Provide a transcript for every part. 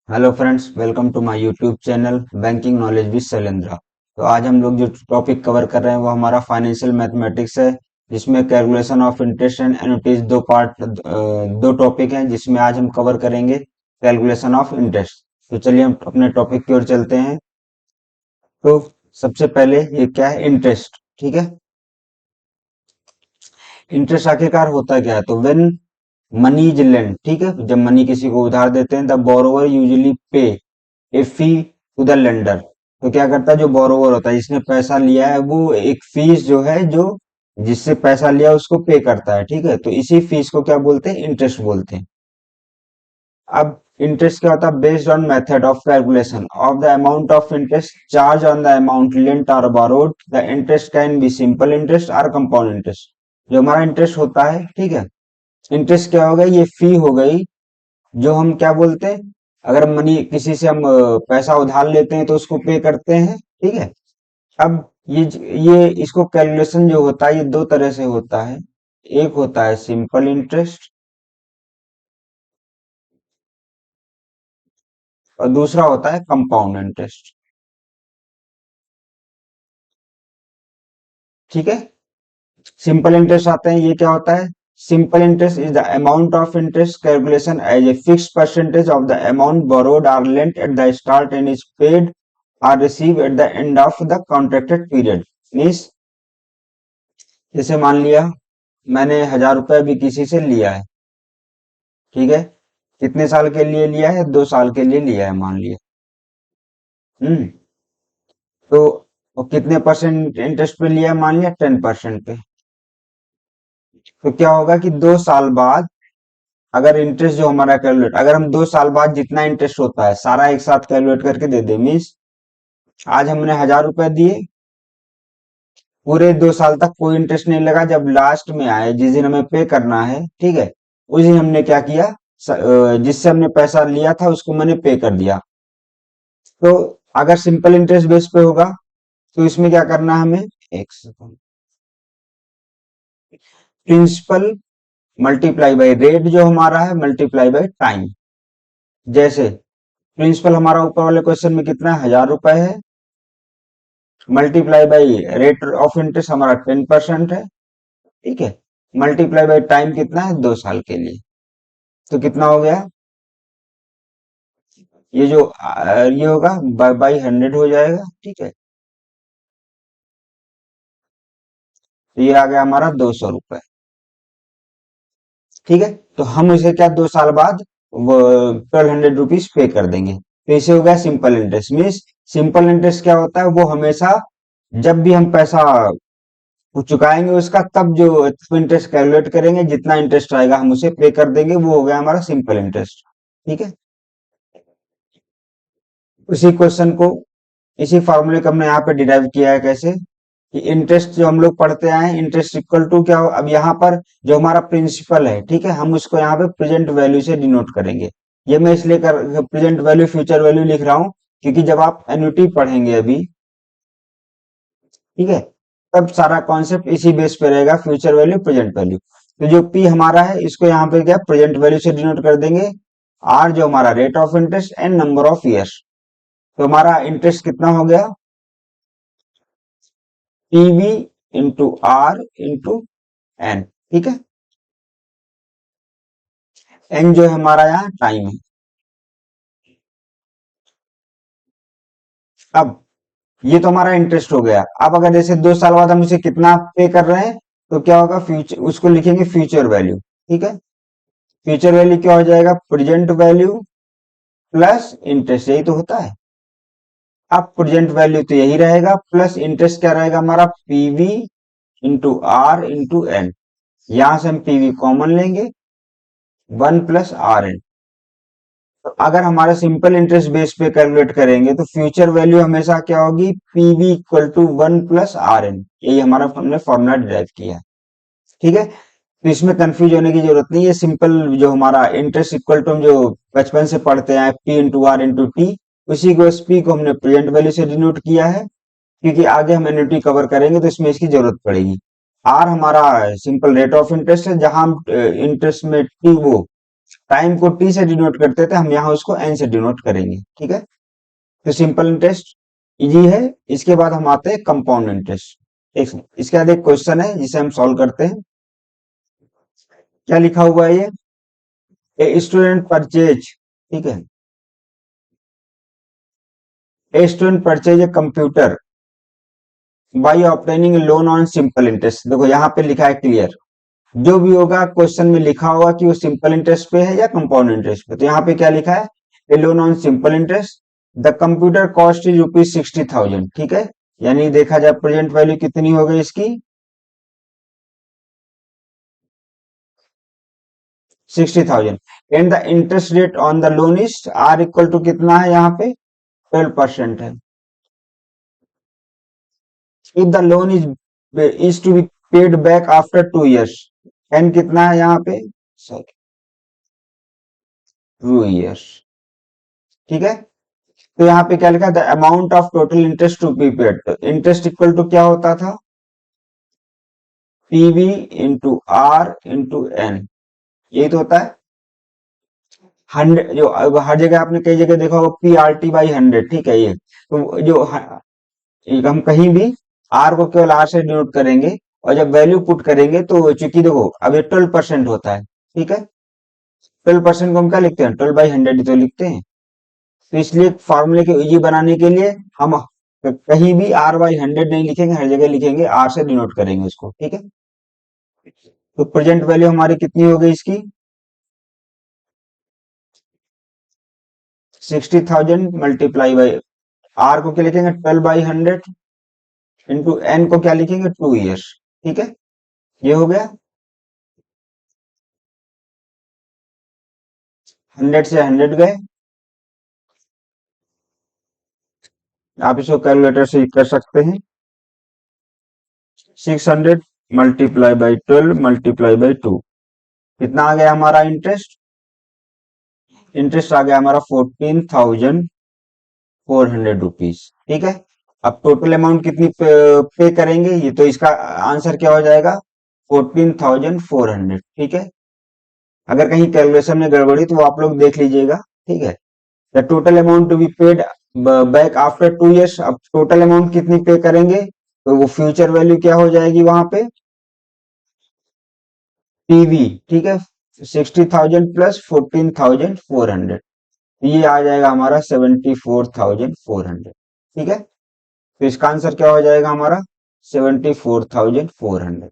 Hello friends, welcome to my YouTube channel banking knowledge with Shailendra. तो आज हम लोग जो टॉपिक कवर कर रहे हैं वो हमारा फाइनेंशियल मैथमेटिक्स है, जिसमें कैलकुलेशन ऑफ इंटरेस्ट एंड एनुटीज दो टॉपिक हैं, जिसमें आज हम कवर करेंगे कैलकुलेशन ऑफ इंटरेस्ट। तो चलिए हम अपने टॉपिक की ओर चलते हैं। तो सबसे पहले ये क्या है, इंटरेस्ट। ठीक है, इंटरेस्ट आखिरकार होता क्या है? तो व्हेन मनी इज लेंट, ठीक है, जब मनी किसी को उधार देते हैं, द बोरोवर यूजुअली पे ए फी टू द लेंडर। तो क्या करता है, जो बोरोवर होता है, जिसने पैसा लिया है, वो एक फीस जो है, जो जिससे पैसा लिया उसको पे करता है। ठीक है, तो इसी फीस को क्या बोलते हैं, इंटरेस्ट बोलते हैं। अब इंटरेस्ट क्या होता है? Based on method of calculation of the amount of interest charge on the amount lent और borrowed, the interest can be simple interest और कंपाउंड इंटरेस्ट। जो हमारा इंटरेस्ट होता है, ठीक है, इंटरेस्ट क्या हो गई, ये फी हो गई, जो हम क्या बोलते हैं, अगर मनी किसी से हम पैसा उधार लेते हैं तो उसको पे करते हैं। ठीक है, अब ये इसको कैलकुलेशन जो होता है, ये दो तरह से होता है। एक होता है सिंपल इंटरेस्ट और दूसरा होता है कंपाउंड इंटरेस्ट। ठीक है, सिंपल इंटरेस्ट आते हैं, ये क्या होता है? Simple interest is the amount of interest calculation as a fixed percentage of the amount borrowed or lent at the start and is paid or receive at the end of the contracted period. Means, जैसे मान लिया मैंने 1,000 रुपए अभी किसी से लिया है। ठीक है, कितने साल के लिए लिया है? 2 साल के लिए लिया है, मान लिया। हम्म। तो वो कितने परसेंट इंटरेस्ट पे लिया है? मान लिया 10% पे। तो क्या होगा कि 2 साल बाद, अगर इंटरेस्ट जो हमारा कैलकुलेट, अगर हम 2 साल बाद जितना इंटरेस्ट होता है सारा एक साथ कैलकुलेट करके दे दे, मीन्स आज हमने 1,000 रुपए दिए, पूरे 2 साल तक कोई इंटरेस्ट नहीं लगा, जब लास्ट में आए जिस दिन हमें पे करना है, ठीक है, उस दिन हमने क्या किया, जिससे हमने पैसा लिया था उसको मैंने पे कर दिया। तो अगर सिंपल इंटरेस्ट बेस पे होगा तो इसमें क्या करना है हमें, एक second, principal multiply by rate जो हमारा है, मल्टीप्लाई बाई टाइम। जैसे प्रिंसिपल हमारा ऊपर वाले क्वेश्चन में कितना है, 1,000 रुपए है, multiply by rate of interest हमारा 10% है। ठीक है, मल्टीप्लाई बाई टाइम कितना है, 2 साल के लिए। तो कितना हो गया, ये जो ये होगा बाई 100 हो जाएगा। ठीक है, तो ये आ गया हमारा 200 रुपए। ठीक है, तो हम इसे क्या, 2 साल बाद वो 1,200 रुपीज पे कर देंगे। तो इसे हो गया simple interest. Means simple interest क्या होता है, वो हमेशा जब भी हम पैसा चुकाएंगे उसका, तब जो इंटरेस्ट कैलकुलेट करेंगे, जितना इंटरेस्ट आएगा हम उसे पे कर देंगे, वो हो गया हमारा सिंपल इंटरेस्ट। ठीक है, उसी क्वेश्चन को, इसी फॉर्मूले को हमने यहाँ पे डिराइव किया है। कैसे कि इंटरेस्ट जो हम लोग पढ़ते आए हैं, इंटरेस्ट इक्वल टू क्या हो, अब यहाँ पर जो हमारा प्रिंसिपल है, ठीक है, हम उसको यहाँ पे प्रेजेंट वैल्यू से डिनोट करेंगे। ये मैं इसलिए कर प्रेजेंट वैल्यू फ्यूचर वैल्यू लिख रहा हूँ, क्योंकि जब आप एन्युटी पढ़ेंगे अभी, ठीक है, तब सारा कॉन्सेप्ट इसी बेस पे रहेगा, फ्यूचर वैल्यू प्रेजेंट वैल्यू। तो जो पी हमारा है, इसको यहाँ पे क्या प्रेजेंट वैल्यू से डिनोट कर देंगे। आर जो हमारा rate of interest and number of years. तो हमारा इंटरेस्ट कितना हो गया, PV into R into N. ठीक है, एन जो है हमारा यहाँ टाइम है। अब ये तो हमारा इंटरेस्ट हो गया। अब अगर जैसे 2 साल बाद हम इसे कितना पे कर रहे हैं, तो क्या होगा, फ्यूचर, उसको लिखेंगे फ्यूचर वैल्यू। ठीक है, फ्यूचर वैल्यू क्या हो जाएगा, प्रेजेंट वैल्यू प्लस इंटरेस्ट, यही तो होता है। अब प्रेजेंट वैल्यू तो यही रहेगा, प्लस इंटरेस्ट क्या रहेगा हमारा, PV into R into N. यहां से हम पीवी कॉमन लेंगे, 1 प्लस आर एन। तो अगर हमारा सिंपल इंटरेस्ट बेस पे कैलकुलेट करेंगे तो फ्यूचर वैल्यू हमेशा क्या होगी, PV equal to 1 plus R N. यही हमारा हमने फॉर्मूला डिराइव किया है। ठीक है, तो इसमें कंफ्यूज होने की जरूरत नहीं है। सिंपल जो हमारा इंटरेस्ट इक्वल टू, हम जो बचपन से पढ़ते हैं, P into R into T, उसी को, इस पी को हमने प्रेजेंट वैल्यू से डिनोट किया है, क्योंकि आगे हम एन्युटी कवर करेंगे तो इसमें इसकी जरूरत पड़ेगी। आर हमारा सिंपल रेट ऑफ इंटरेस्ट है, जहां हम इंटरेस्ट में टी वो टाइम को टी से डिनोट करते थे, हम यहाँ उसको एन से डिनोट करेंगे। ठीक है, तो सिंपल इंटरेस्ट इजी है। इसके बाद हम आते हैं कंपाउंड इंटरेस्ट। एक इसके बाद एक क्वेश्चन है जिसे हम सॉल्व करते हैं। क्या लिखा हुआ है ये? ए स्टूडेंट परचेज, ठीक है, a student purchase a computer by obtaining loan on simple interest. देखो यहाँ पे लिखा है क्लियर, जो भी होगा क्वेश्चन में लिखा होगा कि वो सिंपल इंटरेस्ट पे है या कंपाउंड इंटरेस्ट पे। तो यहाँ पे क्या लिखा है? A loan on simple interest, the computer cost is ₹60,000। ठीक है, यानी देखा जाए प्रेजेंट वैल्यू कितनी हो गई इसकी? 60,000। And the interest rate on the loan is R equal to कितना है यहाँ पे? 12% है। If the loan is to be paid back after 2 years, and कितना है यहाँ पे? 2 years। ठीक है, तो यहाँ पे क्या लिखा था? Amount of total interest to be paid. तो इंटरेस्ट इक्वल टू क्या होता था? PV into R into N, यही तो होता है। 100 जो अब हर जगह आपने कई जगह देखा होगा PRT/100। ठीक है, ये तो जो एक हम कहीं भी आर को केवल आर से डिनोट करेंगे, और जब वैल्यू पुट करेंगे तो चूंकि देखो अब ये 12% होता है। ठीक है, 12% को हम क्या लिखते हैं? 12/100 ही तो लिखते हैं। तो इसलिए फॉर्मूले के इजी बनाने के लिए हम कहीं भी R/100 नहीं लिखेंगे, हर जगह लिखेंगे आर से डिनोट करेंगे उसको। ठीक है, तो प्रेजेंट वैल्यू हमारी कितनी हो गई इसकी? 60,000 मल्टीप्लाई बाई आर को क्या लिखेंगे? 12/100 इंटू एन को क्या लिखेंगे? 2 years। ठीक है, ये हो गया। 100 से 100 गए, आप इसको कैलकुलेटर से कर सकते हैं। 600 मल्टीप्लाई बाई 12 मल्टीप्लाई बाई 2, कितना आ गया हमारा इंटरेस्ट? इंटरेस्ट आ गया हमारा 14,400 रुपीज। ठीक है, अब टोटल अमाउंट कितनी पे करेंगे? ये तो इसका आंसर क्या हो जाएगा? 14,400। ठीक है, अगर कहीं कैलकुलेशन में गड़बड़ी तो वो आप लोग देख लीजिएगा। ठीक है, the total amount to be paid back after 2 years। अब टोटल अमाउंट कितनी पे करेंगे? तो वो फ्यूचर वैल्यू क्या हो जाएगी वहां पे? पीवी। ठीक है, 60,000 प्लस 14,400, ये आ जाएगा हमारा 74,400। ठीक है, तो इसका आंसर क्या हो जाएगा हमारा? 74,400।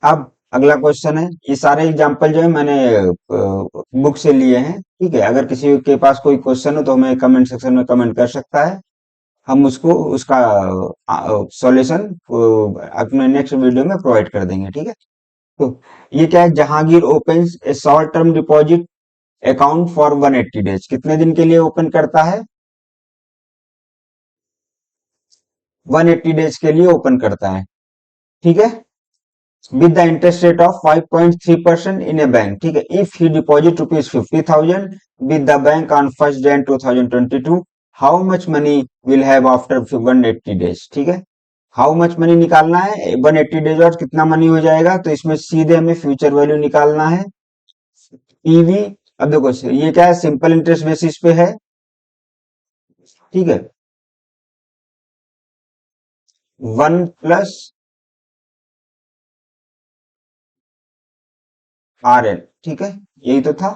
अब अगला क्वेश्चन है। ये सारे एग्जांपल जो है मैंने बुक से लिए हैं। ठीक है, अगर किसी के पास कोई क्वेश्चन हो तो हमें कमेंट सेक्शन में कमेंट कर सकता है, हम उसको उसका सॉल्यूशन अपने नेक्स्ट वीडियो में प्रोवाइड कर देंगे। ठीक है, तो ये क्या है? Jahangir opens A short term deposit account for 180 days. कितने दिन के लिए ओपन करता है? 180 डेज के लिए ओपन करता है। ठीक है, with the interest rate of 5.3% in a bank। ठीक है, if he deposit ₹50,000 with the bank on 1st Jan 2022, how much money will have after 180 days? ठीक है, हाउ मच मनी निकालना है 180 डेज और कितना मनी हो जाएगा? तो इसमें सीधे हमें फ्यूचर वैल्यू निकालना है, पीवी। अब देखो ये क्या है? सिंपल इंटरेस्ट बेसिस पे है। ठीक है, 1 + RN। ठीक है, यही तो था।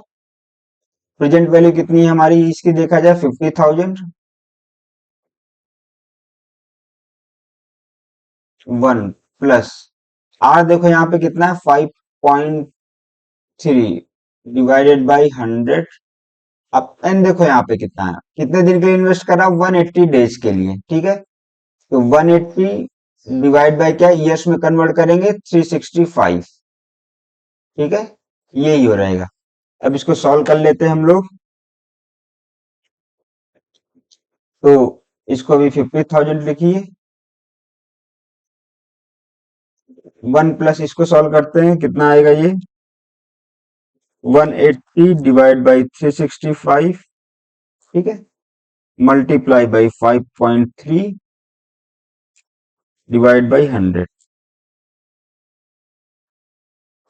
प्रेजेंट वैल्यू कितनी है हमारी इसकी? देखा जाए 50,000, 1 + देखो यहाँ पे कितना है? 5.3 डिवाइडेड बाई 100। अब एन देखो यहाँ पे कितना है? कितने दिन के लिए इन्वेस्ट करा? 180 डेज के लिए। ठीक है, तो 180 डिवाइड बाई क्या ईयर्स में कन्वर्ट करेंगे? 365। ठीक है, यही हो रहेगा। अब इसको सॉल्व कर लेते हैं हम लोग। तो इसको अभी 50,000 लिखिए, 1 + इसको सॉल्व करते हैं, कितना आएगा ये? 180 डिवाइड बाई 365। ठीक है, multiply by 5.3 divide by 100।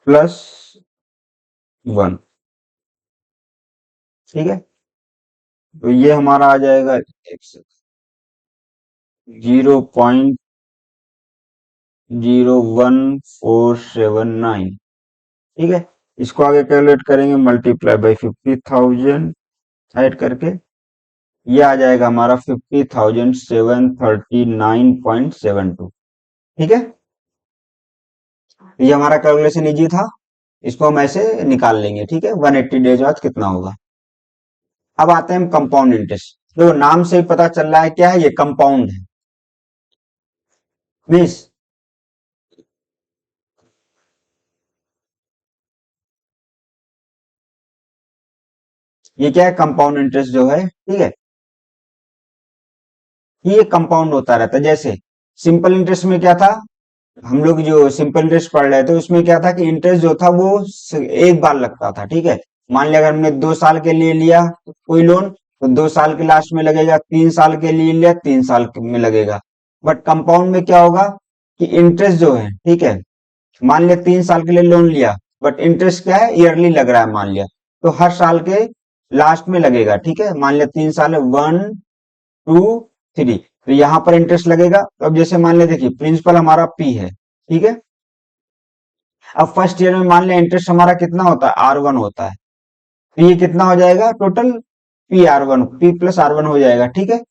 Plus 1। ठीक है, तो ये हमारा आ जाएगा 0.01479। ठीक है, इसको आगे कैलकुलेट करेंगे, मल्टीप्लाई बाई 50,000 ऐड करके, ये आ जाएगा हमारा 50,739.72। ठीक है, ये हमारा कैलकुलेशन इजी था, इसको हम ऐसे निकाल लेंगे। ठीक है, 180 डेज बाद कितना होगा। अब आते हैं हम कंपाउंड इंटरेस्ट। तो नाम से ही पता चल रहा है क्या है, ये कंपाउंड है। मीन्स ये क्या है, कंपाउंड इंटरेस्ट जो है, ठीक है, ये कंपाउंड होता रहता है। जैसे सिंपल इंटरेस्ट में क्या था, हम लोग जो सिंपल इंटरेस्ट पढ़ रहे थे उसमें क्या था कि इंटरेस्ट जो था वो एक बार लगता था। ठीक है, मान लिया अगर हमने 2 साल के लिए लिया कोई लोन, तो 2 साल के लास्ट में लगेगा, 3 साल के लिए लिया 3 साल में लगेगा। बट कंपाउंड में क्या होगा कि इंटरेस्ट जो है, ठीक है, मान लिया 3 साल के लिए लोन लिया, बट इंटरेस्ट क्या है, ईयरली लग रहा है मान लिया, तो हर साल के लास्ट में लगेगा। ठीक है, मान लिया 3 साल है, 1 2 3, तो यहाँ पर इंटरेस्ट लगेगा। तो अब जैसे मान लिया, देखिए प्रिंसिपल हमारा पी है, ठीक है, अब फर्स्ट ईयर में मान लिया इंटरेस्ट हमारा कितना होता है, R1 होता है, तो ये कितना हो जाएगा total, PR1 P plus R1 हो जाएगा। ठीक है,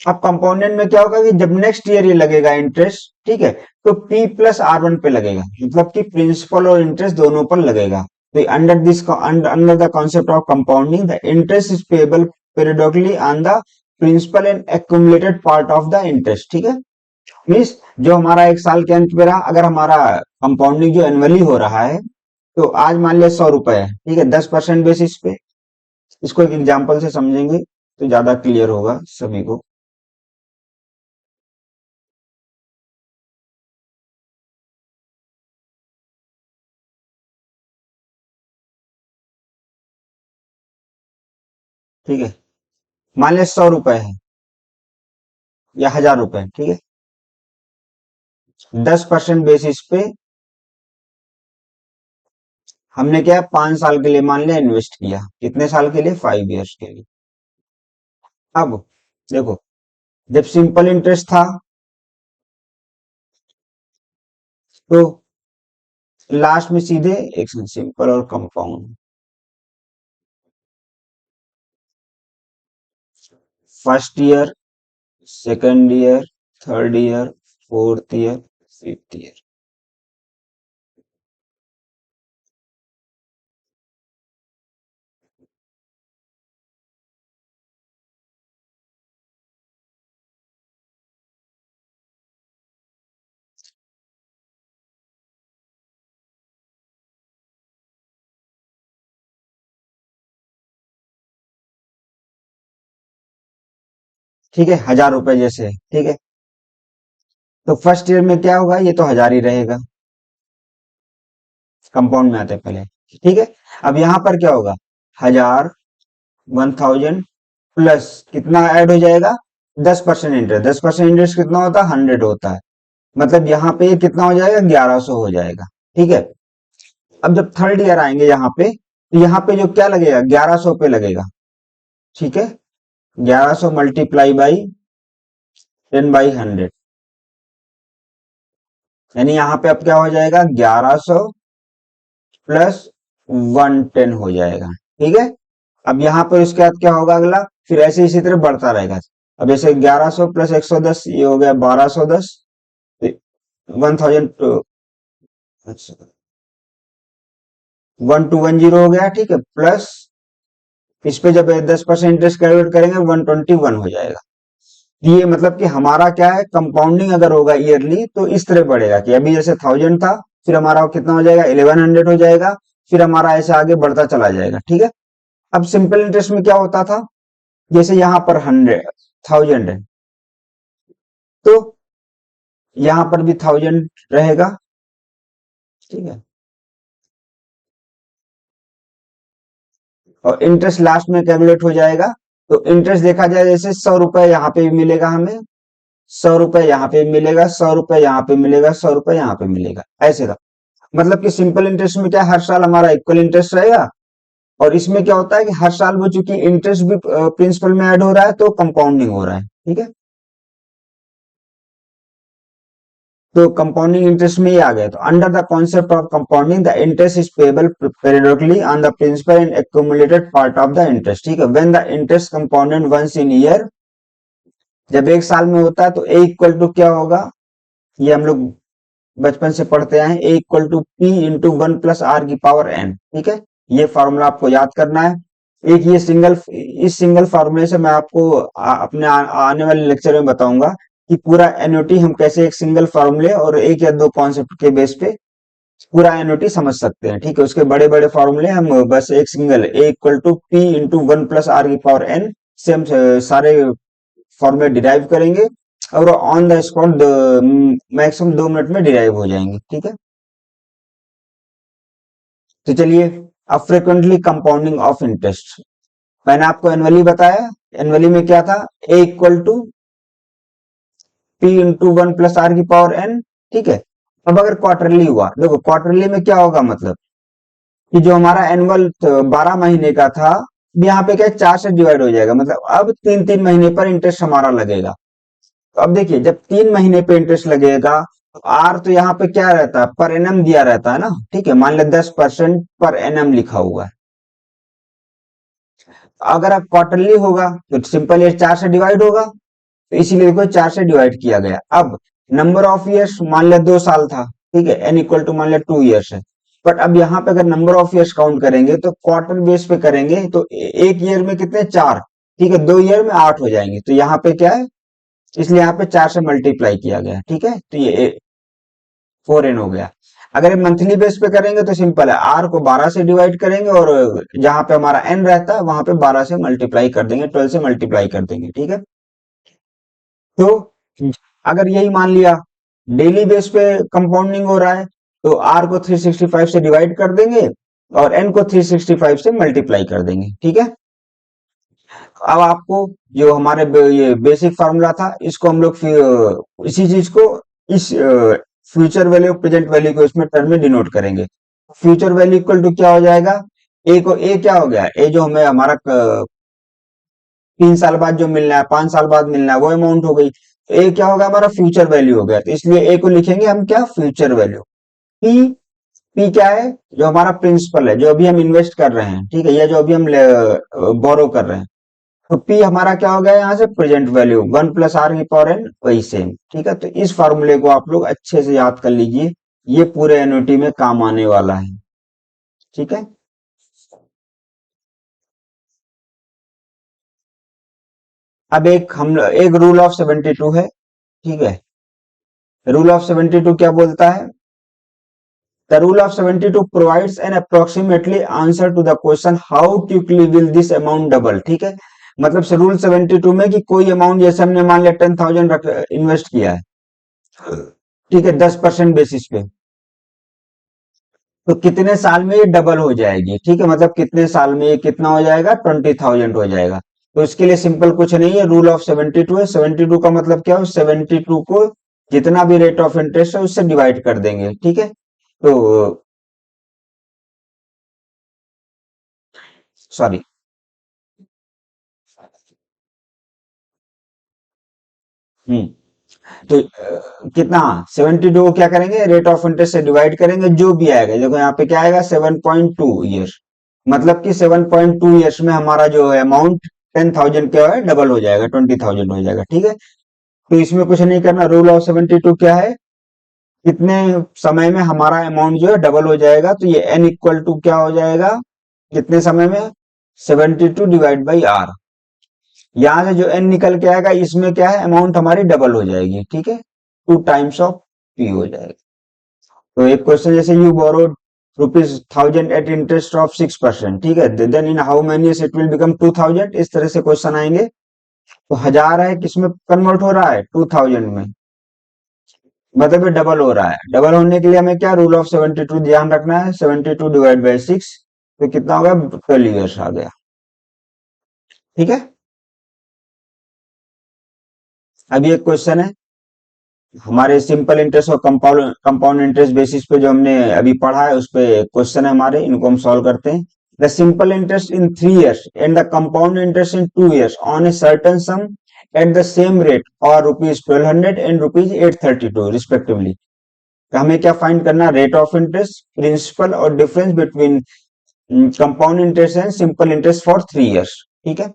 अब कंपोनेंट में क्या होगा कि जब नेक्स्ट ईयर ये लगेगा इंटरेस्ट, ठीक है, तो P प्लस R1 पे लगेगा, मतलब कि प्रिंसिपल और इंटरेस्ट दोनों पर लगेगा। तो under the concept of compounding, the interest is payable periodically on the principal and accumulated part of the interest। ठीक है, मीन्स जो हमारा एक साल के अंत में रहा, अगर हमारा कंपाउंडिंग जो एनुअली हो रहा है, तो आज मान लिया 100 रुपए है, ठीक है, 10% बेसिस पे। इसको एक एग्जांपल से समझेंगे तो ज्यादा क्लियर होगा सभी को। ठीक है, मान लिया 100 रुपए है या 1000 रुपए, ठीक है, 10% बेसिस पे हमने क्या 5 साल के लिए मान लिया इन्वेस्ट किया, कितने साल के लिए, 5 ईयर्स के लिए। अब देखो, जब सिंपल इंटरेस्ट था तो लास्ट में सीधे एक सिंपल और compound, first year, second year, third year, fourth year, fifth year. ठीक है, 1000 रुपए जैसे, ठीक है, तो फर्स्ट ईयर में क्या होगा, ये तो 1000 ही रहेगा, कंपाउंड में आते हैं पहले। ठीक है, अब यहाँ पर क्या होगा, 1000, 1000 प्लस कितना ऐड हो जाएगा, 10% इंटरेस्ट। 10% इंटरेस्ट कितना होता है, 100 होता है, मतलब यहाँ पे कितना हो जाएगा, 1100 हो जाएगा। ठीक है, अब जब थर्ड ईयर आएंगे यहाँ पे, तो यहाँ पे जो क्या लगेगा, 1100 पे लगेगा। ठीक है, 1100 मल्टीप्लाई बाई 10/100, यानी यहाँ पे अब क्या हो जाएगा, 1100 प्लस 110 हो जाएगा। ठीक है, अब यहाँ पर उसके बाद क्या होगा अगला, फिर ऐसे इसी तरह बढ़ता रहेगा। अब जैसे 1100 प्लस 110, ये हो गया 1210, 1000 1210 हो गया। ठीक है, प्लस इस पे जब 10% इंटरेस्ट कैलकुलेट करेंगे 121 हो जाएगा। ये मतलब कि हमारा क्या है, कंपाउंडिंग अगर होगा ईयरली तो इस तरह बढ़ेगा कि अभी जैसे 1000 था, फिर हमारा कितना हो जाएगा, 1100 हो जाएगा, फिर हमारा ऐसे आगे बढ़ता चला जाएगा। ठीक है, अब सिंपल इंटरेस्ट में क्या होता था, जैसे यहाँ पर 1000 है, तो यहाँ पर भी 1000 रहेगा। ठीक है, और इंटरेस्ट लास्ट में कैलकुलेट हो जाएगा। तो इंटरेस्ट देखा जाए, जैसे 100 रुपए यहाँ पे भी मिलेगा हमें, 100 रुपए यहाँ पे भी मिलेगा, 100 रुपए यहाँ पे मिलेगा, 100 रुपए यहाँ पे मिलेगा, ऐसे था। मतलब कि सिंपल इंटरेस्ट में क्या है, हर साल हमारा इक्वल इंटरेस्ट रहेगा। और इसमें क्या होता है कि हर साल वो चूंकि इंटरेस्ट भी प्रिंसिपल में ऐड हो रहा है तो कंपाउंडिंग हो रहा है, ठीक है। तो कंपाउंडिंग इंटरेस्ट में ही आ गया। तो under the concept of compounding the interest is payable periodically on the principal and accumulated part of the interest, ठीक है। When the interest compounded once in year, जब एक साल में होता है तो ए इक्वल टू क्या होगा, ये हम लोग बचपन से पढ़ते आए हैं, A equal to P into one plus R की पावर एन, ठीक है। ये फॉर्मूला आपको याद करना है। एक ये सिंगल, इस सिंगल फार्मूले से मैं आपको अपने आने वाले लेक्चर में बताऊंगा कि पूरा एनओटी हम कैसे एक सिंगल फार्मूले और एक या दो कॉन्सेप्ट के बेस पे पूरा एनओटी समझ सकते हैं, ठीक है। उसके बड़े बड़े फार्मूले हम बस एक single A equal to P into one plus R की पावर एन से हम सारे फॉर्मूले डिराइव करेंगे और on the spot maximum 2 minute में डिराइव हो जाएंगे, ठीक है। तो चलिए, अब फ्रिक्वेंटली कंपाउंडिंग ऑफ इंटरेस्ट, मैंने आपको एनुअली बताया। एनुअली में क्या था, A equal to P into one plus R की पावर एन, ठीक है। अब अगर क्वार्टरली हुआ, देखो क्वार्टरली में क्या होगा, मतलब कि जो हमारा एनुअल 12 महीने का था, यहाँ पे क्या है, 4 से डिवाइड हो जाएगा, मतलब अब 3-3 महीने पर इंटरेस्ट हमारा लगेगा। तो अब देखिए, जब 3 महीने पे इंटरेस्ट लगेगा तो आर तो यहाँ पे क्या रहता है, पर एनम दिया रहता है ना, ठीक है। मान लिया 10% पर एनम लिखा हुआ है। अगर आप क्वार्टरली होगा तो सिंपल ये 4 से डिवाइड होगा, तो इसीलिए देखो 4 से डिवाइड किया गया। अब नंबर ऑफ ईयर्स मान लिया 2 साल था, ठीक है, एन इक्वल टू मान लिया 2 ईयर्स है। बट अब यहाँ पे अगर नंबर ऑफ ईयर्स काउंट करेंगे तो क्वार्टर बेस पे करेंगे, तो एक ईयर में कितने, 4, ठीक है, 2 ईयर में 8 हो जाएंगे। तो यहाँ पे क्या है, इसलिए यहाँ पे 4 से मल्टीप्लाई किया गया, ठीक है। तो ये 4n हो गया। अगर मंथली बेस पे करेंगे तो सिंपल है, आर को 12 से डिवाइड करेंगे और जहां पे हमारा एन रहता है वहां पे 12 से मल्टीप्लाई कर देंगे, 12 से मल्टीप्लाई कर देंगे, ठीक है। तो अगर यही मान लिया डेली बेस पे कंपाउंडिंग हो रहा है, तो आर को 365 से डिवाइड कर देंगे और एन को 365 से मल्टीप्लाई कर देंगे, ठीक है। अब आपको जो हमारे ये बेसिक फार्मूला था, इसको हम लोग इसी चीज को इस फ्यूचर वैल्यू प्रेजेंट वैल्यू को इसमें टर्म में डिनोट करेंगे। फ्यूचर वैल्यू इक्वल टू क्या हो जाएगा, ए को, ए क्या हो गया, ए जो हमें हमारा 3 साल बाद जो मिलना है, 5 साल बाद मिलना है, वो अमाउंट हो गई। तो ए क्या होगा, हमारा फ्यूचर वैल्यू हो गया। तो इसलिए ए को लिखेंगे हम क्या, फ्यूचर वैल्यू। पी, पी क्या है, जो हमारा प्रिंसिपल है, जो अभी हम इन्वेस्ट कर रहे हैं, ठीक है, या जो अभी हम बोरो कर रहे हैं। तो पी हमारा क्या हो गया, यहाँ से present value, one plus R की पावर एन, वही सेम, ठीक है। तो इस फार्मूले को आप लोग अच्छे से याद कर लीजिए, ये पूरे एनओटी में काम आने वाला है, ठीक है। अब एक रूल ऑफ 72 है, ठीक है। रूल ऑफ 72 क्या बोलता है, the rule of 72 provides an approximately answer to the question how quickly will this amount double, ठीक है। मतलब से रूल 72 में कि कोई अमाउंट, जैसे हमने मान लिया 10,000 इन्वेस्ट किया है, ठीक है, 10% बेसिस पे, तो कितने साल में ये डबल हो जाएगी, ठीक है। मतलब कितने साल में ये कितना हो जाएगा, 20,000 हो जाएगा। तो इसके लिए सिंपल कुछ नहीं है, रूल ऑफ 72 है। 72 का मतलब क्या हो, 72 को जितना भी रेट ऑफ इंटरेस्ट है उससे डिवाइड कर देंगे, ठीक है। तो सॉरी, हम्म, तो कितना, 72 को क्या करेंगे, रेट ऑफ इंटरेस्ट से डिवाइड करेंगे, जो भी आएगा। देखो यहाँ पे क्या आएगा, 7.2 ईयर, मतलब कि 7.2 ईयर्स में हमारा जो है अमाउंट 10,000 क्या है, डबल हो जाएगा, 20,000 हो जाएगा, ठीक है। तो इसमें कुछ नहीं करना, रूल ऑफ 72 क्या है, कितने समय में हमारा अमाउंट जो है डबल हो जाएगा। तो ये एन इक्वल टू क्या हो जाएगा, कितने समय में, 72 डिवाइड बाई आर। यहां से जो एन निकल के आएगा, इसमें क्या है, अमाउंट हमारी डबल हो जाएगी, ठीक है, 2 टाइम्स ऑफ पी हो जाएगा। तो एक क्वेश्चन, जैसे you borrowed ₹1000 at interest of 6%, ठीक है, then in how many it will become 2000, इस तरह से क्वेश्चन आएंगे। तो 1000 है, किसमें कन्वर्ट हो रहा है, 2000 में, मतलब ये डबल हो रहा है। डबल होने के लिए हमें क्या, रूल ऑफ 72 ध्यान रखना है, 72 डिवाइड बाई 6, तो कितना होगा, 12 ईयर्स आ गया, ठीक है। अभी एक क्वेश्चन है, हमारे सिंपल इंटरेस्ट और कंपाउंड कंपाउंड इंटरेस्ट बेसिस पे जो हमने अभी पढ़ा है उस पे क्वेश्चन है हमारे, इनको हम सॉल्व करते हैं। The simple interest in 3 years and the compound interest in 2 years on a certain some at the same rate और ₹1200 एंड ₹832 रिस्पेक्टिवली। हमें क्या फाइंड करना, रेट ऑफ इंटरेस्ट, प्रिंसिपल और difference between compound interest and simple interest for 3 years। ठीक है,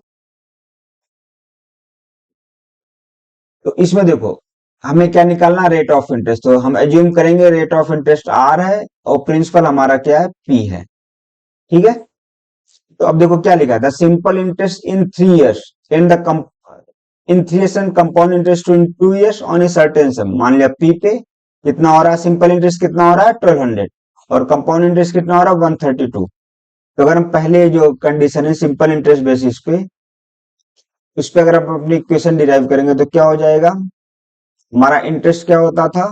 तो इसमें देखो हमें क्या निकालना, रेट ऑफ इंटरेस्ट। तो हम एज्यूम करेंगे रेट ऑफ इंटरेस्ट आर है और प्रिंसिपल हमारा क्या है, पी है। ठीक है, तो अब देखो क्या लिखा है, the simple interest in 3 years and the in 3 years and compound interest in 2 years on a certain सम। मान लिया पी पे कितना हो रहा है, सिंपल इंटरेस्ट कितना हो रहा है 1200 और कंपाउंड इंटरेस्ट कितना हो रहा है 132। तो अगर हम पहले जो कंडीशन है सिंपल इंटरेस्ट बेसिस पे, उस पे अगर हम अपनी इक्वेशन डिराइव करेंगे तो क्या हो जाएगा, हमारा इंटरेस्ट क्या होता था,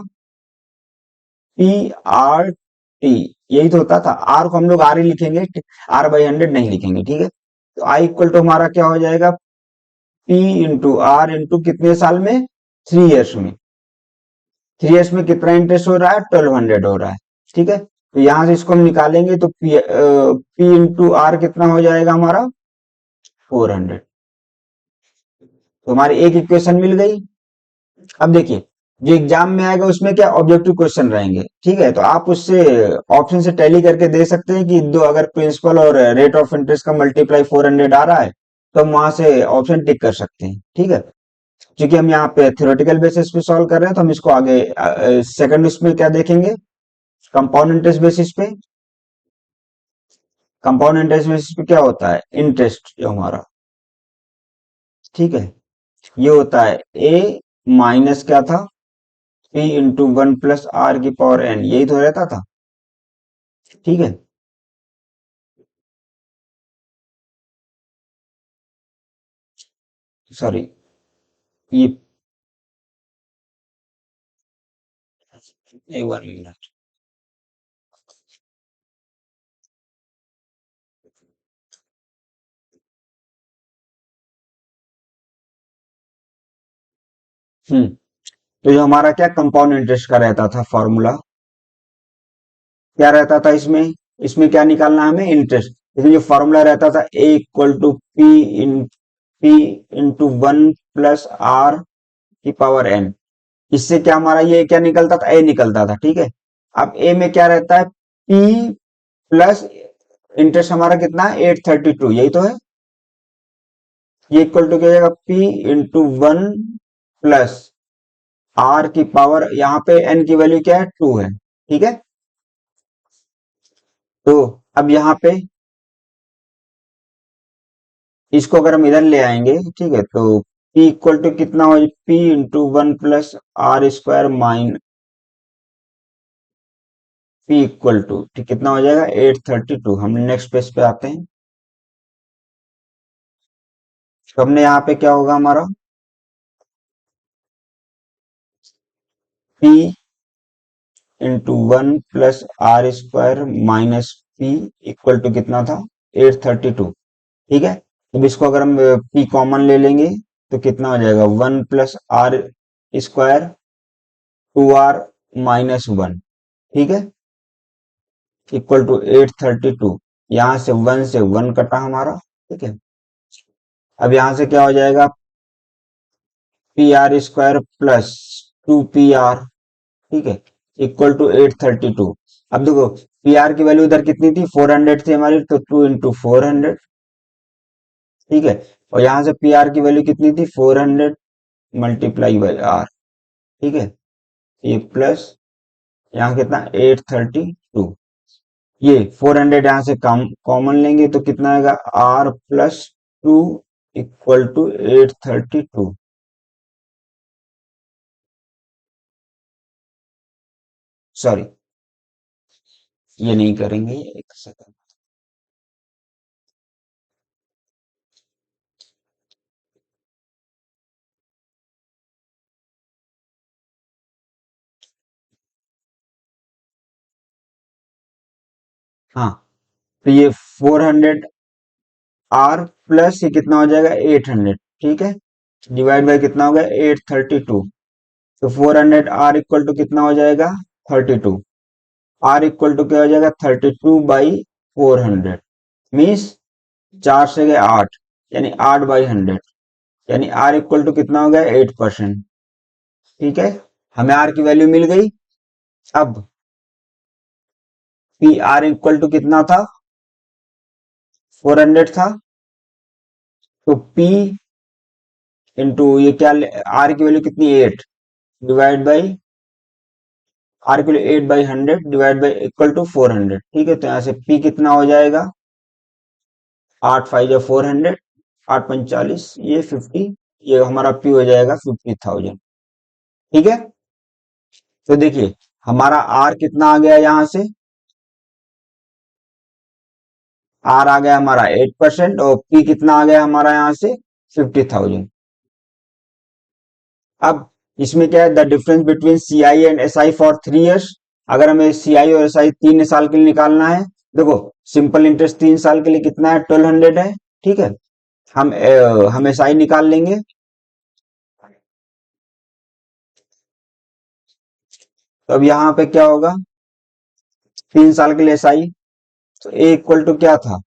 पी आर टी, यही तो होता था। आर को हम लोग आर ही लिखेंगे, R/100 नहीं लिखेंगे। ठीक है, तो आई इक्वल टू हमारा क्या हो जाएगा, पी इंटू आर इंटू कितने साल में, 3 years में। 3 years में कितना इंटरेस्ट हो रहा है, 1200 हो रहा है। ठीक है, तो यहां से इसको हम निकालेंगे तो पी इंटू आर कितना हो जाएगा हमारा 400। तो हमारी एक इक्वेशन मिल गई। अब देखिए जो एग्जाम में आएगा उसमें क्या ऑब्जेक्टिव क्वेश्चन रहेंगे। ठीक है, तो आप उससे ऑप्शन से टैली करके दे सकते हैं कि दो, अगर प्रिंसिपल और रेट ऑफ इंटरेस्ट का मल्टीप्लाई 400 आ रहा है तो हम वहां से ऑप्शन टिक कर सकते हैं। ठीक है, क्योंकि हम यहाँ पे थ्योरेटिकल बेसिस पे सॉल्व कर रहे हैं तो हम इसको आगे सेकंड उसमें क्या देखेंगे, कंपाउंड इंटरेस्ट बेसिस पे। कंपाउंड इंटरेस्ट बेसिस पे क्या होता है, इंटरेस्ट जो हमारा, ठीक है, ये होता है ए माइनस क्या था, पी इंटू 1 + r⁴ यही तो रहता था। ठीक है, सॉरी ये एक बार मिनट। तो जो हमारा क्या कंपाउंड इंटरेस्ट का रहता था फॉर्मूला, क्या रहता था इसमें, इसमें क्या निकालना है हमें, इंटरेस्ट। इसमें जो फॉर्मूला रहता था A equal to P into 1 + r⁴n। इससे क्या हमारा ये क्या निकलता था, ए निकलता था। ठीक है, अब ए में क्या रहता है, पी प्लस इंटरेस्ट हमारा कितना है 832, यही तो है। ये इक्वल टू क्या हो जाएगा, पी इंटू 1 + r⁴, यहाँ पे n की वैल्यू क्या है, 2 है। ठीक है, तो अब यहाँ पे इसको अगर हम इधर ले आएंगे, ठीक है, तो p इक्वल टू कितना हो, p into 1 + r² minus p equal to, ठीक कितना हो जाएगा 832। हम नेक्स्ट पेज पे आते हैं, तो हमने यहाँ पे क्या होगा हमारा, p into 1 + r² minus p equal to कितना था 832। ठीक है, अब इसको अगर हम p कॉमन ले लेंगे तो कितना हो जाएगा 1 + r² 2r-1। ठीक है, इक्वल टू 832। यहां से 1 से 1 कटा हमारा। ठीक है, अब यहां से क्या हो जाएगा, PR² + 2PR। ठीक है, इक्वल टू 832। अब देखो PR की वैल्यू इधर कितनी थी, 400 थी हमारी, तो 2 इंटू 400। ठीक है, और यहां से PR की वैल्यू कितनी थी, 400 मल्टीप्लाई बाई R। ठीक है, ये प्लस यहाँ कितना 832। ये 400 यहां से कम कॉमन लेंगे तो कितना आएगा, R + 2 इक्वल टू 832। सॉरी, ये नहीं करेंगे, एक सेकंड। हाँ, तो ये 400 R प्लस ये कितना हो जाएगा 800। ठीक है, डिवाइड बाय कितना हो गया 832। तो 400 आर इक्वल टू कितना हो जाएगा 32। आर इक्वल टू क्या हो जाएगा 32/400 मीन्स 4 से गए 8 यानी 8/100 यानी आर इक्वल टू कितना हो गया 8%। ठीक है, हमें आर की वैल्यू मिल गई। अब पी आर इक्वल टू कितना था 400 था, तो पी इंटू ये क्या आर की वैल्यू कितनी 8 डिवाइड बाई आर की value 8/100 divide by equal to 400। ठीक है, तो यहां से पी कितना हो जाएगा 8×5 = 400, 8×5 = 40, ये 50, ये हमारा पी हो जाएगा 50,000। ठीक है, तो देखिए हमारा आर कितना आ गया यहां से, आर आ गया हमारा 8% और पी कितना आ गया हमारा यहां से 50,000। अब इसमें क्या है the difference between C I and S I for 3 years। अगर हमें सी आई और एस आई 3 साल के लिए निकालना है, देखो सिंपल इंटरेस्ट 3 साल के लिए कितना है 1200 है। ठीक है, हम एस आई निकाल लेंगे। तो अब यहाँ पे क्या होगा 3 साल के लिए एस आई, तो ए इक्वल टू क्या था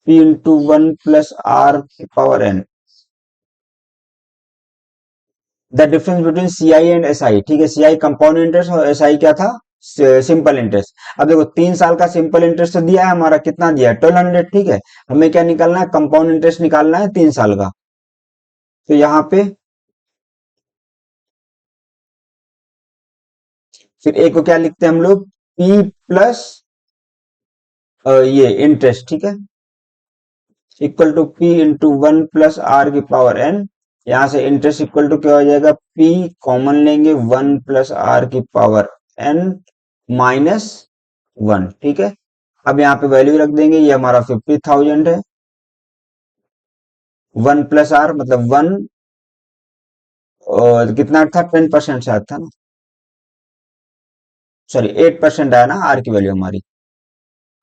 P into 1 + r⁴n। The difference between C I and S I. ठीक है, सी आई कंपाउंड इंटरेस्ट और एस आई क्या था सिंपल इंटरेस्ट। अब देखो 3 साल का सिंपल इंटरेस्ट तो दिया है हमारा, कितना दिया है 1200। ठीक है, हमें क्या निकालना है कंपाउंड इंटरेस्ट निकालना है 3 साल का। तो यहाँ पे फिर ए को क्या लिखते हैं हम लोग पी प्लस ये इंटरेस्ट। ठीक है, equal to P into 1 + r⁴n। यहां से इंटरेस्ट इक्वल टू क्या हो जाएगा पी कॉमन लेंगे 1 + r⁴n -1। ठीक है, अब यहाँ पे वैल्यू रख देंगे, ये हमारा 50,000 है। 1 + r मतलब 1 और कितना था 10% शायद था ना, सॉरी 8% आया ना आर की वैल्यू हमारी।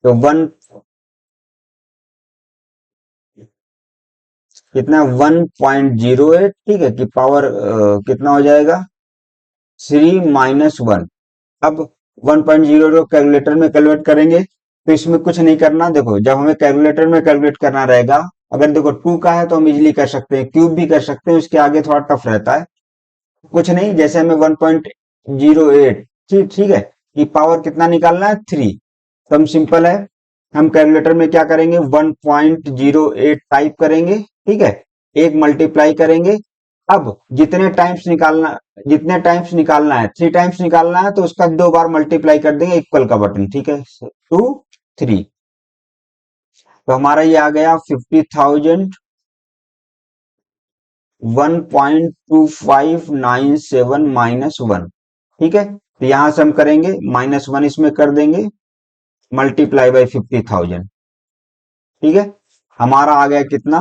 तो 1 कितना 1.08। ठीक है, कि पावर कितना हो जाएगा 3 - 1। अब 1.0 कैलकुलेटर में कैलकुलेट करेंगे तो इसमें कुछ नहीं करना। देखो जब हमें कैलकुलेटर में कैलकुलेट करना रहेगा, अगर देखो 2 का है तो हम इजिली कर सकते हैं, क्यूब भी कर सकते हैं, उसके आगे थोड़ा टफ रहता है। कुछ नहीं, जैसे हमें 1.08 ठीक ठीक है कि पावर कितना निकालना है 3, तो हम सिंपल है हम कैलकुलेटर में क्या करेंगे 1.08 टाइप करेंगे। ठीक है, एक मल्टीप्लाई करेंगे। अब जितने टाइम्स निकालना है 3 टाइम्स निकालना है, तो उसका 2 बार मल्टीप्लाई कर देंगे इक्वल का बटन। ठीक है, 2 3, तो हमारा ये आ गया 50,000 1.2597 -1। ठीक है, तो यहां से हम करेंगे -1 इसमें कर देंगे मल्टीप्लाई बाई 50,000। ठीक है, हमारा आ गया कितना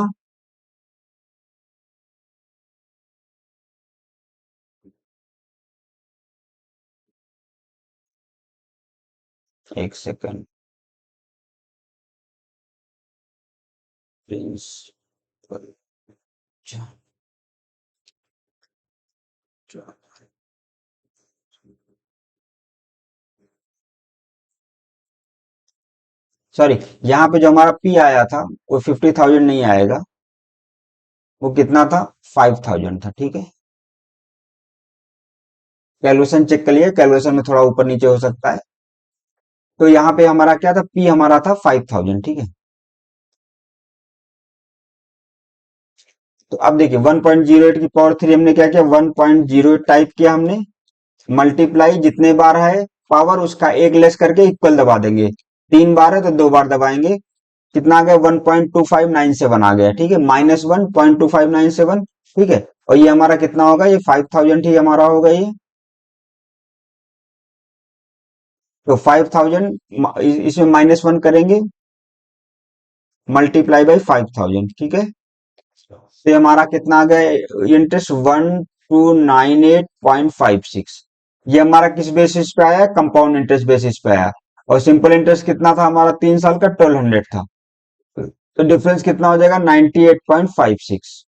एक सेकंड प्रिंसिपल सॉरी, यहाँ पे जो हमारा पी आया था वो 50,000 नहीं आएगा, वो कितना था 5,000 था। ठीक है, कैलकुलेशन चेक कर लिए, कैलकुलेशन में थोड़ा ऊपर नीचे हो सकता है। तो यहाँ पे हमारा क्या था पी हमारा था 5,000। ठीक है, तो अब देखिए 1.08 की पावर 3 हमने क्या किया 1.08 टाइप किया हमने, मल्टीप्लाई जितने बार है पावर उसका एक लेस करके इक्वल दबा देंगे। 3 बार है तो 2 बार दबाएंगे। कितना आ गया 1.2597 आ गया। ठीक है, -1.2597। ठीक है, और ये हमारा कितना होगा ये 5,000 ही हमारा होगा ये। तो 5,000 इसमें -1 करेंगे मल्टीप्लाई बाई 5,000। ठीक है, तो ये हमारा कितना आ गया इंटरेस्ट 1298.56। ये हमारा किस बेसिस पे आया कंपाउंड इंटरेस्ट बेसिस पे आया। और सिंपल इंटरेस्ट कितना था हमारा 3 साल का 1200 था, तो डिफरेंस कितना हो जाएगा 98.56।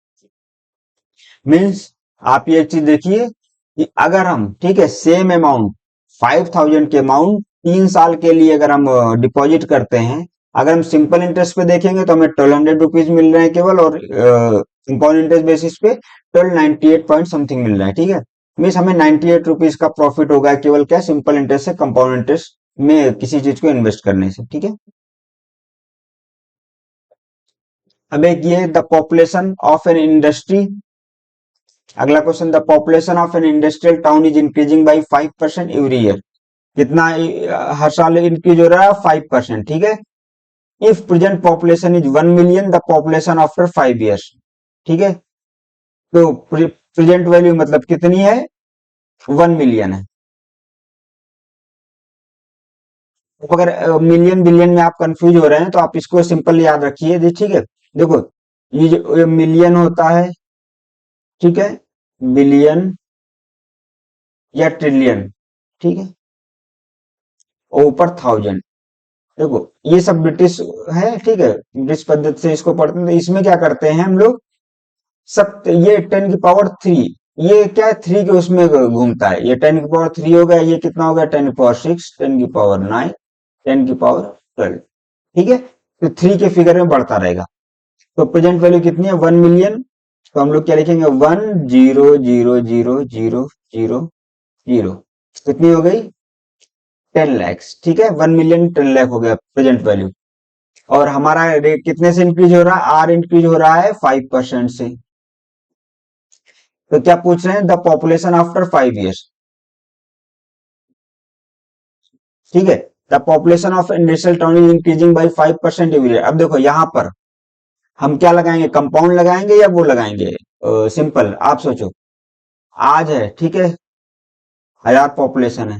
मीन्स आप ये चीज देखिए कि अगर हम, ठीक है, सेम अमाउंट 5,000 के अमाउंट 3 साल के लिए अगर हम डिपॉजिट करते हैं, अगर हम सिंपल इंटरेस्ट पे देखेंगे तो हमें 1200 रुपीज मिल रहे हैं केवल, और कंपाउंड इंटरेस्ट बेसिस पे 1298 पॉइंट समथिंग मिल रहा है, ठीक है। मीन्स हमें 98 रुपीज का प्रॉफिट होगा केवल क्या, सिंपल इंटरेस्ट से कंपाउंड इंटरेस्ट में किसी चीज को इन्वेस्ट करने से, ठीक है। अब एक ये the population of an industry. अगला question, the population of an industrial town is increasing by 5% every year. कितना हर साल इंक्रीज हो रहा है? 5%, ठीक है। If present population is 1 million, the population after 5 years, ठीक है। तो प्रेजेंट वैल्यू मतलब कितनी है? 1 मिलियन है। तो अगर मिलियन बिलियन में आप कंफ्यूज हो रहे हैं तो आप इसको सिंपल याद रखिए, ठीक है। देखो, ये जो मिलियन होता है, ठीक है, बिलियन या ट्रिलियन, ठीक है, और ऊपर 1000। देखो, ये सब ब्रिटिश है, ठीक है, ब्रिटिश पद्धति से इसको पढ़ते हैं। तो इसमें क्या करते हैं हम लोग, सब ये 10 की पावर 3, ये क्या है, 3 के उसमें घूमता है। ये 10 की पावर 3 हो गया, ये कितना हो गया, 10 की पावर 6, 10 की पावर 9, 10 की पावर 12, ठीक है। तो 3 के फिगर में बढ़ता रहेगा। तो प्रेजेंट वैल्यू कितनी है? 1 मिलियन। तो हम लोग क्या लिखेंगे, 1,0,0,0,0,0,0 कितनी हो गई? 10 लैक्स, ठीक है। 1 मिलियन 10 लाख हो गया प्रेजेंट वैल्यू। और हमारा रेट कितने से इंक्रीज हो रहा है? आर इंक्रीज हो रहा है 5% से। तो क्या पूछ रहे हैं? द पॉपुलेशन आफ्टर 5 ईयर्स, ठीक है। The population of industrial town is increasing by 5% every year. अब देखो यहाँ पर हम क्या लगाएंगे, कंपाउंड लगाएंगे या वो लगाएंगे सिंपल? आप सोचो। आज है, ठीक है, 1000 पॉपुलेशन है,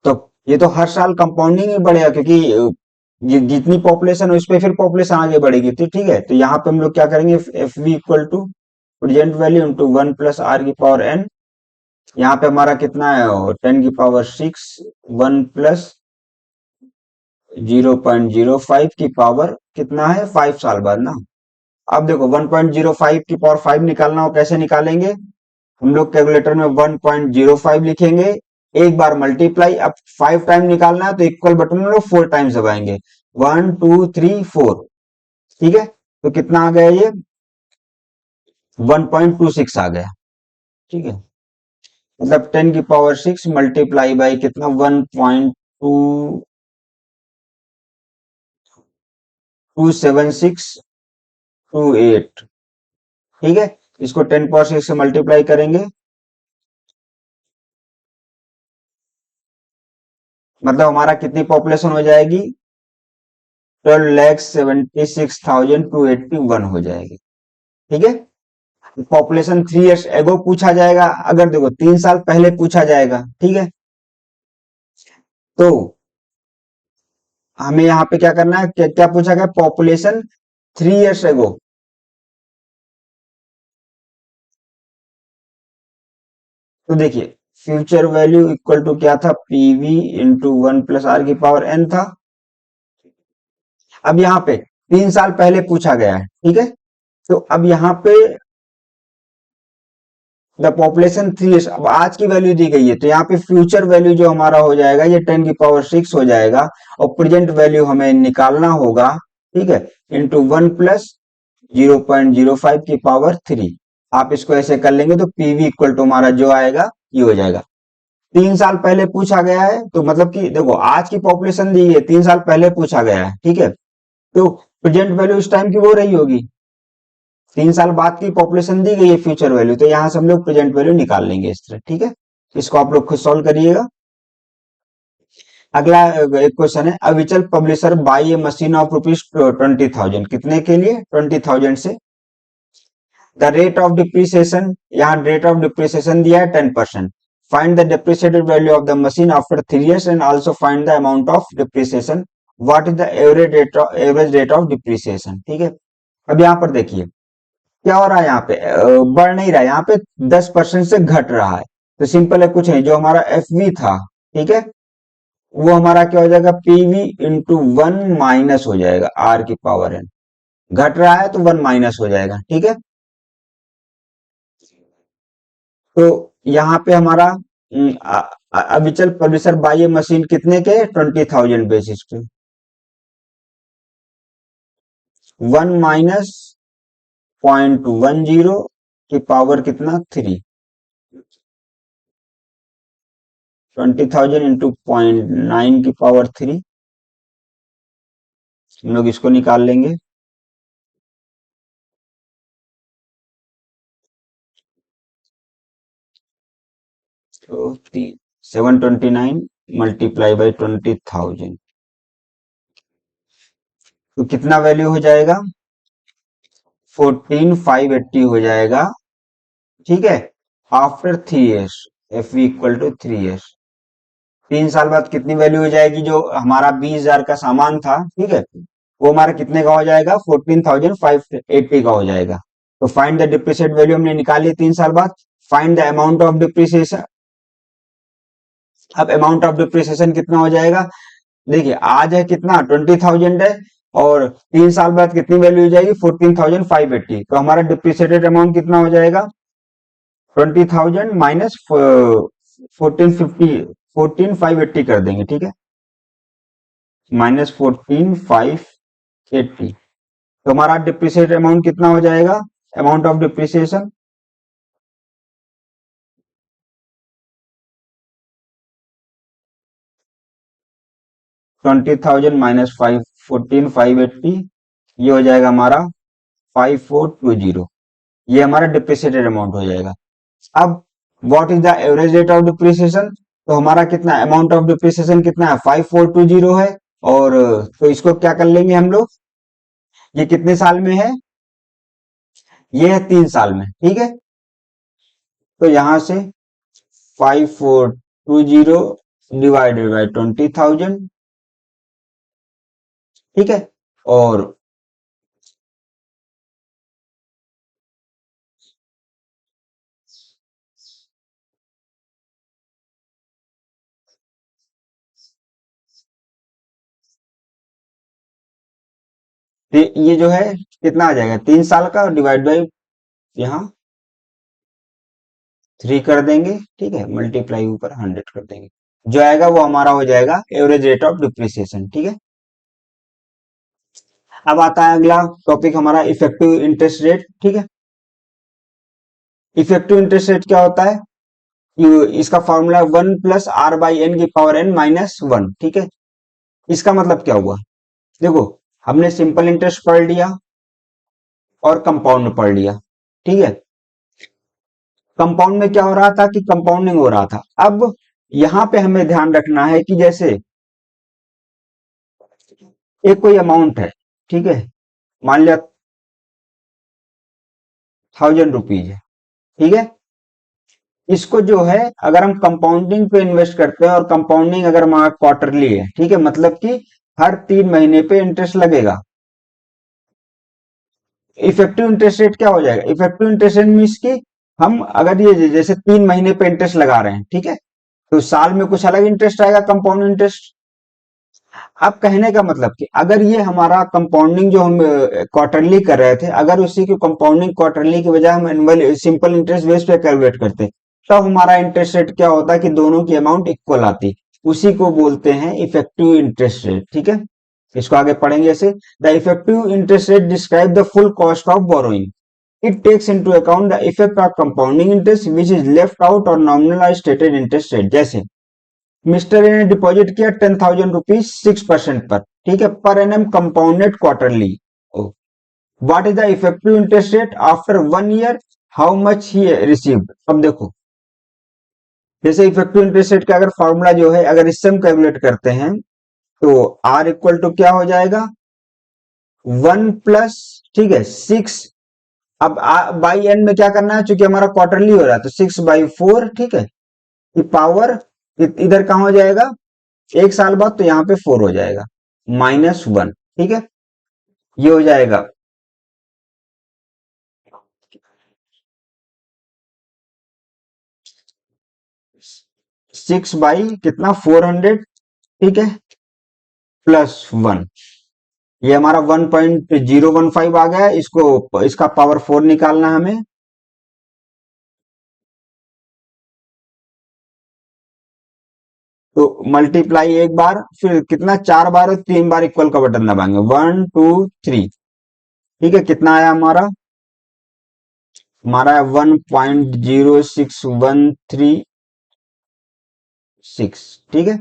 तो ये तो हर साल कंपाउंडिंग ही बढ़ेगा, क्योंकि जितनी पॉपुलेशन है उस पे फिर पॉपुलेशन आगे बढ़ेगी, तो ठीक है। तो यहाँ पे हम लोग क्या करेंगे, F V equal to present value into 1 plus R की पावर n। यहाँ पे हमारा कितना है, 10 की पावर 6, 1 प्लस 0.05 की पावर कितना है, 5 साल बाद ना। अब देखो, 1.05 की पावर 5 निकालना हो, कैसे निकालेंगे? हम लोग कैलकुलेटर में 1.05 लिखेंगे, एक बार मल्टीप्लाई। अब 5 टाइम निकालना है तो इक्वल बटन में लोग 4 टाइम्स दबाएंगे, 1 2 3 4, ठीक है। तो कितना आ गया ये, 1.26 आ गया, ठीक है। मतलब 10 की पावर 6 मल्टीप्लाई बाई कितना, 1.27628, ठीक है। इसको 10 पावर 6 से मल्टीप्लाई करेंगे, मतलब हमारा कितनी पॉपुलेशन हो जाएगी, 12,76,281 हो जाएगी, ठीक है। पॉपुलेशन 3 ईयर्स एगो पूछा जाएगा, अगर देखो 3 साल पहले पूछा जाएगा, ठीक है। तो हमें यहाँ पे क्या करना है, क्या, क्या पूछा गया, पॉपुलेशन 3 ईयर्स एगो। तो देखिए, फ्यूचर वैल्यू इक्वल टू क्या था, पीवी इंटू 1 प्लस आर की पावर n था। अब यहाँ पे 3 साल पहले पूछा गया है, ठीक है। तो अब यहाँ पे द पॉपुलेशन 3 ईयर्स, अब आज की वैल्यू दी गई है, तो यहाँ पे फ्यूचर वैल्यू जो हमारा हो जाएगा ये 10 की पावर 6 हो जाएगा, और प्रेजेंट वैल्यू हमें निकालना होगा, ठीक है, इंटू 1 प्लस 0.05 की पावर 3। आप इसको ऐसे कर लेंगे तो पीवी इक्वल टू हमारा जो आएगा ये हो जाएगा। 3 साल पहले पूछा गया है, तो मतलब कि देखो आज की पॉपुलेशन दी है, 3 साल पहले पूछा गया है, ठीक है। तो प्रेजेंट वैल्यू इस टाइम की वो रही होगी, 3 साल बाद की पॉपुलेशन दी गई है फ्यूचर वैल्यू, तो यहां से हम लोग प्रेजेंट वैल्यू निकाल लेंगे इस तरह, ठीक है। इसको आप लोग खुद सॉल्व करिएगा। अगला एक क्वेश्चन है, Avichal publisher by a machine of rupees 20,000, कितने के लिए, 20,000 से। द रेट ऑफ डिप्रिसिएशन, यहाँ रेट ऑफ डिप्रिसिएशन दिया है 10%। Find the depreciated value of the machine after 3 years and also find the amount of depreciation. What is the average rate of depreciation, ठीक है। अब यहाँ पर देखिए क्या हो रहा है, यहाँ पे बढ़ नहीं रहा है, यहाँ पे 10% से घट रहा है। तो सिंपल है, कुछ नहीं, जो हमारा एफ वी था, ठीक है, वो हमारा क्या हो जाएगा, पीवी इंटू 1 माइनस हो जाएगा आर की पावर n। घट रहा है तो 1 माइनस हो जाएगा, ठीक है। तो यहाँ पे हमारा अविचल प्रोड्यूसर बाय ए मशीन कितने के 20,000 बेसिस पे 1 - 0.10 की पावर कितना 3 20,000 इंटू 0.9 की पावर 3 हम लोग इसको निकाल लेंगे तो 729 मल्टीप्लाई बाई 20,000 तो कितना वैल्यू हो जाएगा 14,580 हो जाएगा ठीक है after 3 years F equal to 3 years 3 साल बाद कितनी वैल्यू हो जाएगी जो हमारा 20,000 का सामान था ठीक है वो हमारा कितने का हो जाएगा 14,580 का हो जाएगा तो फाइंड द डिप्रिसिएट वैल्यू हमने निकाली 3 साल बाद find the amount of depreciation अब अमाउंट ऑफ डिप्रिसिएशन कितना हो जाएगा देखिए आज है कितना 20,000 है और 3 साल बाद कितनी वैल्यू हो जाएगी 14,580 तो हमारा डिप्रिसिएटेड अमाउंट कितना हो जाएगा 20,000 माइनस 14,580 कर देंगे ठीक है माइनस 14,580 तो हमारा डिप्रिसिएट अमाउंट कितना हो जाएगा अमाउंट ऑफ डिप्रिसिएशन 20,000 माइनस 14,580 ये हो जाएगा हमारा 5,420 ये हमारा डिप्रिसिएटेड अमाउंट हो जाएगा अब what is the average rate of depreciation तो हमारा कितना अमाउंट ऑफ डिप्रिसिएशन कितना है 5,420 है और तो इसको क्या कर लेंगे हम लोग ये कितने साल में है ये है 3 साल में ठीक है तो यहां से 5,420 डिवाइडेड बाई 20,000 ठीक है और ये जो है कितना आ जाएगा 3 साल का डिवाइड बाई यहाँ 3 कर देंगे ठीक है मल्टीप्लाई ऊपर 100 कर देंगे जो आएगा वो हमारा हो जाएगा एवरेज रेट ऑफ डिप्रिसिएशन ठीक है अब आता है अगला टॉपिक हमारा इफेक्टिव इंटरेस्ट रेट ठीक है इफेक्टिव इंटरेस्ट रेट क्या होता है इसका फॉर्मूला 1 + r/n की पावर n -1 ठीक है इसका मतलब क्या हुआ देखो हमने सिंपल इंटरेस्ट पढ़ लिया और कंपाउंड पढ़ लिया ठीक है कंपाउंड में क्या हो रहा था कि कंपाउंडिंग हो रहा था अब यहां पे हमें ध्यान रखना है कि जैसे एक कोई अमाउंट है ठीक है मान लिया 1,000 रुपीज है ठीक है इसको जो है अगर हम कंपाउंडिंग पे इन्वेस्ट करते हैं और कंपाउंडिंग अगर हमारा क्वार्टरली है ठीक है मतलब कि हर 3 महीने पे इंटरेस्ट लगेगा इफेक्टिव इंटरेस्ट रेट क्या हो जाएगा इफेक्टिव इंटरेस्ट रेट मीन्स की हम अगर ये जैसे 3 महीने पे इंटरेस्ट लगा रहे हैं ठीक है तो साल में कुछ अलग इंटरेस्ट आएगा कंपाउंड इंटरेस्ट अब कहने का मतलब कि अगर ये हमारा कंपाउंडिंग जो हम क्वार्टरली कर रहे थे अगर उसी की कंपाउंडिंग क्वार्टरली की बजाय हम एनुअल सिंपल इंटरेस्ट बेस पे कैलकुलेट करते तब हमारा इंटरेस्ट रेट क्या होता कि दोनों की अमाउंट इक्वल आती उसी को बोलते हैं इफेक्टिव इंटरेस्ट रेट ठीक है इसको आगे पढ़ेंगे ऐसे the effective interest rate describe the full cost of borrowing it takes into account the effect of compounding interest which is left out और नॉमिनल स्टेटेड इंटरेस्ट रेट जैसे मिस्टर ए ने deposit किया 10,000 रुपीज 6% पर ठीक है per annum compounded quarterly what is the effective interest rate after 1 year how much he received अब देखो जैसे इफेक्टिव इंटरेस्ट रेट का अगर फॉर्मूला जो है अगर इससे हम कैलकुलेट करते हैं तो आर इक्वल टू क्या हो जाएगा 1 + ठीक है 6 अब बाई एन में क्या करना है क्योंकि हमारा क्वार्टरली हो रहा है तो 6/4 ठीक है ये पावर इधर कहां हो जाएगा 1 साल बाद तो यहाँ पे 4 हो जाएगा -1 ठीक है ये हो जाएगा 6 बाई कितना 400 ठीक है +1 ये हमारा 1.015 आ गया इसको इसका पावर 4 निकालना हमें तो मल्टीप्लाई एक बार, फिर कितना, 4 बार और 3 बार इक्वल का बटन दबाएंगे, 1 2 3। ठीक है, कितना आया हमारा, हमारा 1.06136। ठीक है,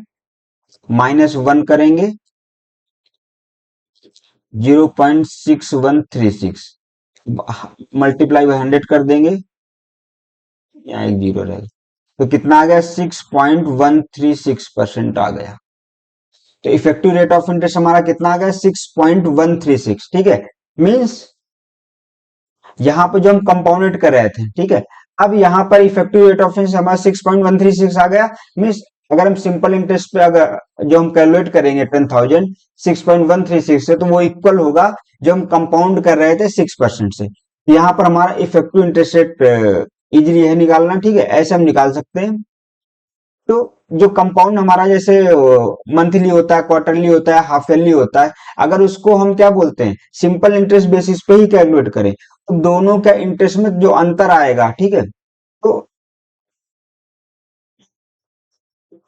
-1 करेंगे, 0.6136, मल्टीप्लाई बाय 100 कर देंगे, यहाँ एक जीरो रहेगा, तो कितना आ गया, 6.136% आ गया। तो इफेक्टिव रेट ऑफ इंटरेस्ट हमारा कितना आ गया, 6.136। ठीक है, मीन्स यहाँ पे जो हम कंपाउंडेड कर रहे थे, ठीक है, अब यहाँ पर इफेक्टिव रेट ऑफ इंटरेस्ट हमारा 6.136 आ गया। मीन्स अगर हम सिंपल इंटरेस्ट पे अगर जो हम कैलकुलेट करेंगे 10,000 6.136 से, तो वो इक्वल होगा जो हम कंपाउंड कर रहे थे 6% से। यहाँ पर हमारा इफेक्टिव इंटरेस्ट रेट इजीली है निकालना। ठीक है, ऐसे हम निकाल सकते हैं। तो जो कंपाउंड हमारा जैसे मंथली होता है, क्वार्टरली होता है, हाफ ईयरली होता है, अगर उसको हम क्या बोलते हैं, सिंपल इंटरेस्ट बेसिस पे ही कैलकुलेट करें, तो दोनों का इंटरेस्ट में जो अंतर आएगा, ठीक है, तो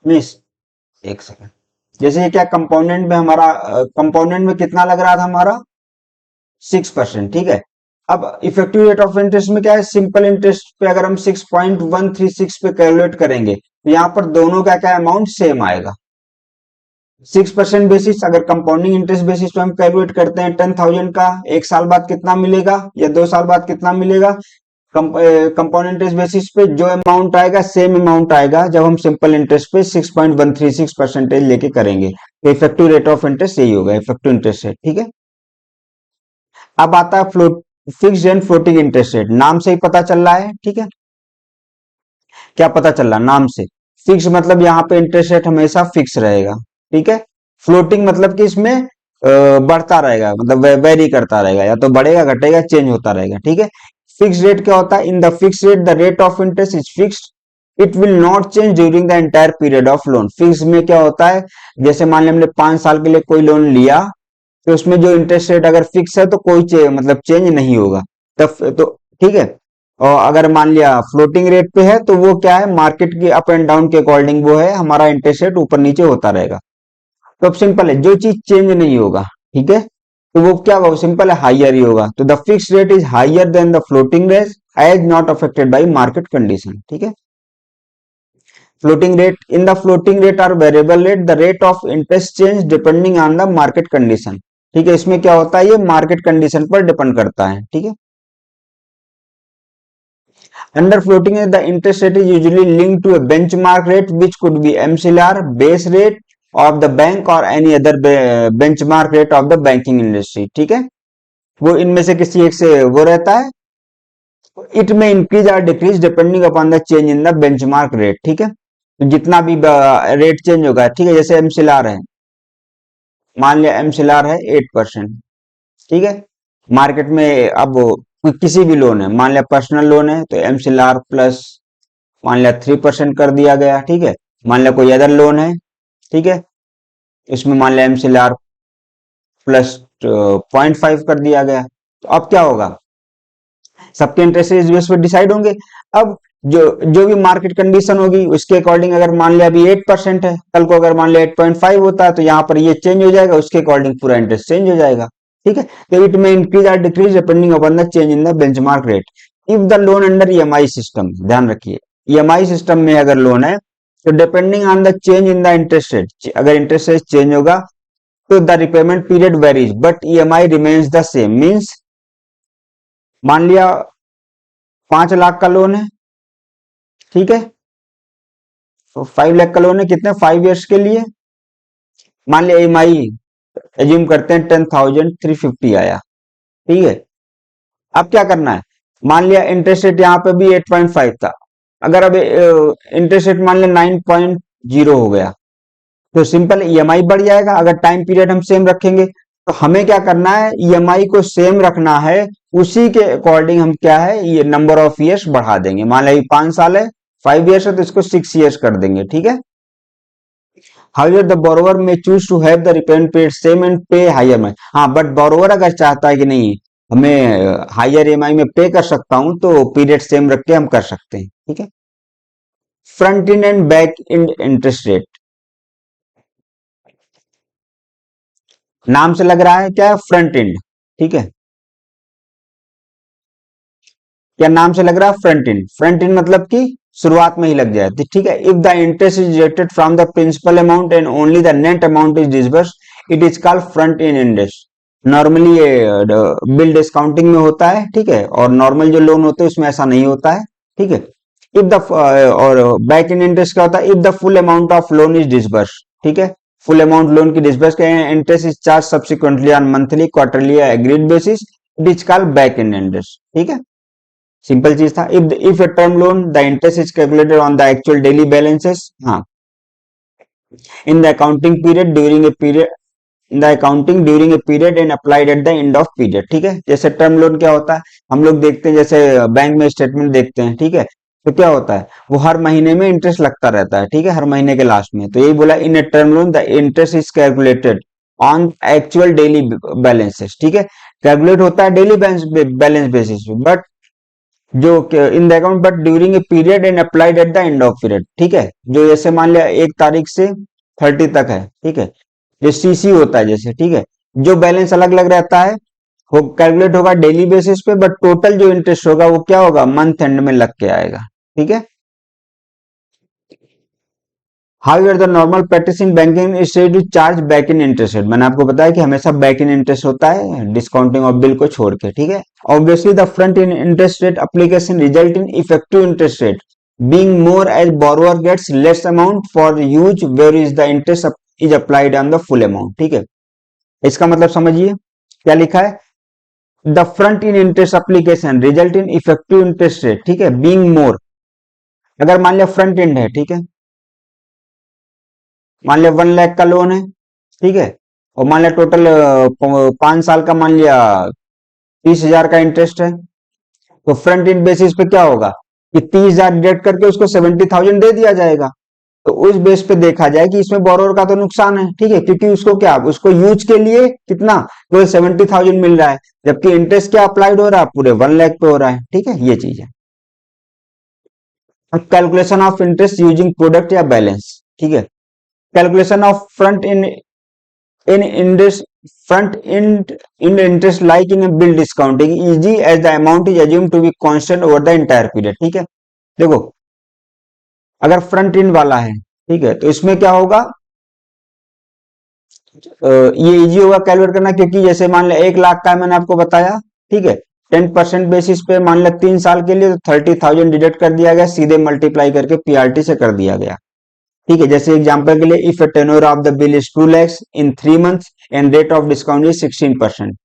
मिस एक सेकंड, जैसे ये क्या कंपोनेंट में हमारा, कंपोनेंट में कितना लग रहा था हमारा, 6%। ठीक है, अब इफेक्टिव रेट ऑफ इंटरेस्ट में क्या है, सिंपल इंटरेस्ट पे अगर हम 6.136 पे कैलकुलेट करेंगे, तो यहाँ पर दोनों का क्या अमाउंट सेम आएगा। 6% बेसिस, अगर कंपाउंडिंग इंटरेस्ट बेसिस पे हम कैलकुलेट करते हैं 10,000 का, एक साल बाद कितना मिलेगा या 2 साल बाद कितना मिलेगा, कंपाउंड इंटरेस्ट बेसिस पे जो अमाउंट आएगा सेम अमाउंट आएगा जब हम सिंपल इंटरेस्ट पे 6.136% लेके करेंगे। तो इफेक्टिव रेट ऑफ इंटरेस्ट यही होगा, इफेक्टिव इंटरेस्ट रेट। ठीक है, अब आता है float, fixed and floating interest rate. नाम से ही पता चल रहा है, ठीक है, क्या पता चल रहा नाम से, फिक्स मतलब यहाँ पे इंटरेस्ट रेट हमेशा फिक्स रहेगा। ठीक है, फ्लोटिंग मतलब कि इसमें बढ़ता रहेगा, मतलब वेरी करता रहेगा, या तो बढ़ेगा घटेगा चेंज होता रहेगा। ठीक है, फिक्स रेट क्या होता है, in the fix rate the rate of interest is fixed, it will not change during the entire period of loan. Fix में क्या होता है, जैसे मान लिया हमने 5 साल के लिए कोई लोन लिया, तो उसमें जो इंटरेस्ट रेट अगर फिक्स है तो कोई मतलब चेंज नहीं होगा, तब तो ठीक है। और अगर मान लिया फ्लोटिंग रेट पे है, तो वो क्या है, मार्केट के अप एंड डाउन के अकॉर्डिंग वो है हमारा इंटरेस्ट रेट ऊपर नीचे होता रहेगा। तो अब सिंपल है, जो चीज चेंज नहीं होगा, ठीक है, तो वो क्या होगा, सिंपल है, हाइयर ही होगा। तो the fix rate is higher than the floating rate as not affected by market condition. ठीक है, floating rate, in the floating rate or variable rate the rate of interest change depending on the market condition। ठीक है, इसमें क्या होता है, ये market condition पर डिपेंड करता है। ठीक है, under floating the interest rate is usually linked to a benchmark rate which could be MCLR, base rate of the bank और any other benchmark rate of the banking industry. ठीक है, वो इनमें से किसी एक से वो रहता है, इट में इंक्रीज और decrease depending upon the change in the benchmark rate. ठीक है, तो जितना भी रेट चेंज होगा, ठीक है, जैसे एमसीएलआर है, मान लिया एमसीएलआर है 8%। ठीक है, मार्केट में अब किसी भी लोन है, मान लिया पर्सनल लोन है, तो एमसीएलआर प्लस मान लिया 3% कर दिया गया। ठीक है, मान लिया कोई अदर लोन है, ठीक है, इसमें मान लिया एमसीएलआर प्लस 0.5 कर दिया गया। तो अब क्या होगा, सबके इंटरेस्ट इस बेस पर डिसाइड होंगे। अब जो जो भी मार्केट कंडीशन होगी उसके अकॉर्डिंग, अगर मान लिया अभी 8% है, कल को अगर मान लिया 8.5 होता है, तो यहाँ पर ये चेंज हो जाएगा, उसके अकॉर्डिंग पूरा इंटरेस्ट चेंज हो जाएगा। ठीक है, तो इट में इंक्रीज और decrease depending upon the change in the benchmark rate if the loan under EMI system. ध्यान रखिए, ईएमआई सिस्टम में अगर लोन है, तो depending on the change in the interest rate, अगर इंटरेस्ट रेट चेंज होगा तो the repayment period varies but EMI remains the same. Means मान लिया 5 लाख का लोन है, ठीक है, तो 5 लाख का लोन है, कितने, 5 ईयर्स के लिए। मान लिया ईएमआई एज्यूम करते हैं 10,350 आया। ठीक है, अब क्या करना है, मान लिया इंटरेस्ट रेट यहाँ पे भी 8.5 था, अगर अब इंटरेस्ट रेट मान लिया 9.0 हो गया, तो सिंपल ईएमआई बढ़ जाएगा। अगर टाइम पीरियड हम सेम रखेंगे, तो हमें क्या करना है, ईएमआई को सेम रखना है, उसी के अकॉर्डिंग हम क्या है, ये नंबर ऑफ ईयर्स बढ़ा देंगे। मान लिया 5 साल है, 5 ईयर्स है, तो इसको 6 ईयर्स कर देंगे। ठीक है, however the borrower may choose to have the repayment period same and pay higher में। हाँ, बट बोरोवर अगर चाहता है कि नहीं हमें हायर ईएमआई में पे कर सकता हूं, तो पीरियड सेम रख के हम कर सकते हैं। ठीक है, front in and back in interest rate. नाम से लग रहा है क्या, फ्रंट एंड, ठीक है, क्या नाम से लग रहा है, फ्रंट एंड, फ्रंट एंड मतलब कि शुरुआत में ही लग जाए, तो ठीक है। If the interest is deducted from the principal amount and only the net amount is disburse, it is called front end interest. Normally ये बिल डिस्काउंटिंग में होता है, ठीक है, और नॉर्मल जो लोन होते हैं उसमें ऐसा नहीं होता है, ठीक है। इफ द और बैक इन इंटरेस्ट क्या होता है, if the full amount of loan is disburse, ठीक है, फुल अमाउंट लोन की डिसबर्स के interest is charge subsequently on monthly, quarterly या agreed basis, it is called back in interest, ठीक है। सिंपल चीज था। If a term loan the interest is calculated on the actual daily balances, हाँ, in the accounting period during a period, in the accounting during a period and applied at the end of period, ठीक है। जैसे term loan क्या होता है, हम लोग देखते हैं जैसे बैंक में स्टेटमेंट देखते हैं, ठीक है, तो क्या होता है, वो हर महीने में इंटरेस्ट लगता रहता है, ठीक है, हर महीने के लास्ट में, तो यही बोला, in a term loan the interest is calculated on actual daily balances, ठीक है, कैलकुलेट होता है डेली बैलेंस बेसिस पे, बट जो in the account but during a period and applied at the end of period, ठीक है, जो जैसे मान लिया 1 तारीख से 30 तक है, ठीक है, जो सीसी होता है जैसे, ठीक है, जो बैलेंस अलग अलग रहता है वो कैलकुलेट होगा डेली बेसिस पे, बट टोटल जो इंटरेस्ट होगा वो क्या होगा, मंथ एंड में लग के आएगा, ठीक है। However the normal practice in banking is to charge back in interest rate, मैंने आपको बताया कि हमेशा बैक इन इंटरेस्ट होता है डिस्काउंटिंग ऑफ बिल को छोड़ के, ठीक है। Obviously the front in interest rate application result in effective interest rate being more as borrower gets less amount for use where is the interest is applied on the full amount, ठीक है। इसका मतलब समझिए क्या लिखा है, the front in interest application result in effective interest rate, ठीक है, बीइंग मोर, अगर मान लिया फ्रंट एंड है, ठीक है, मान लिया 1 लाख का लोन है, ठीक है, और मान लिया टोटल 5 साल का, मान लिया 30,000 का इंटरेस्ट है, तो फ्रंट एंड बेसिस पे क्या होगा कि 30,000 डिडक्ट करके उसको 70,000 दे दिया जाएगा, तो उस बेस पे देखा जाए कि इसमें बोरोवर का तो नुकसान है, ठीक है, क्योंकि उसको क्या, उसको यूज के लिए कितना, केवल 70,000 मिल रहा है, जबकि इंटरेस्ट क्या अप्लाइड हो रहा है, पूरे 1 लाख पे हो रहा है, ठीक है, ये चीज है। अब calculation of interest using product या बैलेंस, ठीक है, calculation of front in interest front in interest like in a bill discounting easy as the amount is assumed to be constant over the entire period, ठीक है। देखो अगर front end वाला है, ठीक है, तो इसमें क्या होगा, ये इजी होगा कैलकुलेट करना, क्योंकि जैसे मान लिया 1 लाख का है, मैंने आपको बताया, ठीक है, 10% बेसिस पे मान लिया 3 साल के लिए, तो 30,000 डिडक्ट कर दिया गया, सीधे मल्टीप्लाई करके पीआरटी से कर दिया गया, ठीक है। जैसे एग्जांपल के लिए, if A tenure of the bill is 2 lakhs in 3 months and rate of discount is 16%,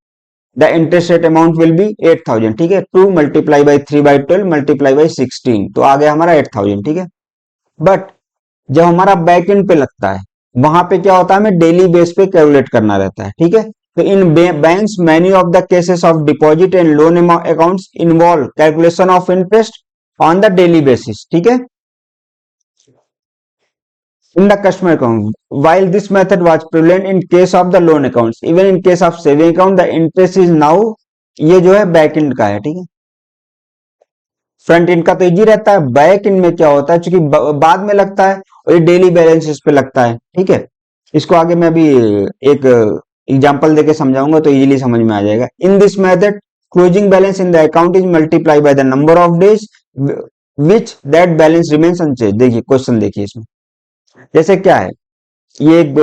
the interest rate amount will be 8,000, ठीक है, 2 multiply by 3 by 12 multiply by 16, तो आ गया हमारा 8,000, ठीक है। बट जब हमारा बैक एंड पे लगता है, वहां पे क्या होता है, हमें डेली बेस पे कैलकुलेट करना रहता है, ठीक है। तो in banks many of the cases of deposit and loan accounts involve calculation of interest on the daily basis, ठीक है, in the customer account. While this method was prevalent in case of the loan accounts, even in case of saving account, the interest is now, ये जो है back and का है, ठीक है। Front end का तो इजी रहता है, बैक एंड में क्या होता है, क्योंकि बाद में लगता है और ये डेली बैलेंसेस पे लगता है, ठीक है। इसको आगे मैं अभी एक एग्जांपल देके समझाऊंगा तो इजीली समझ में आ जाएगा। In this method closing balance in the account is multiply by the number of days which that balance remains unchange. देखिए क्वेश्चन देखिए इसमें, जैसे क्या है, ये एक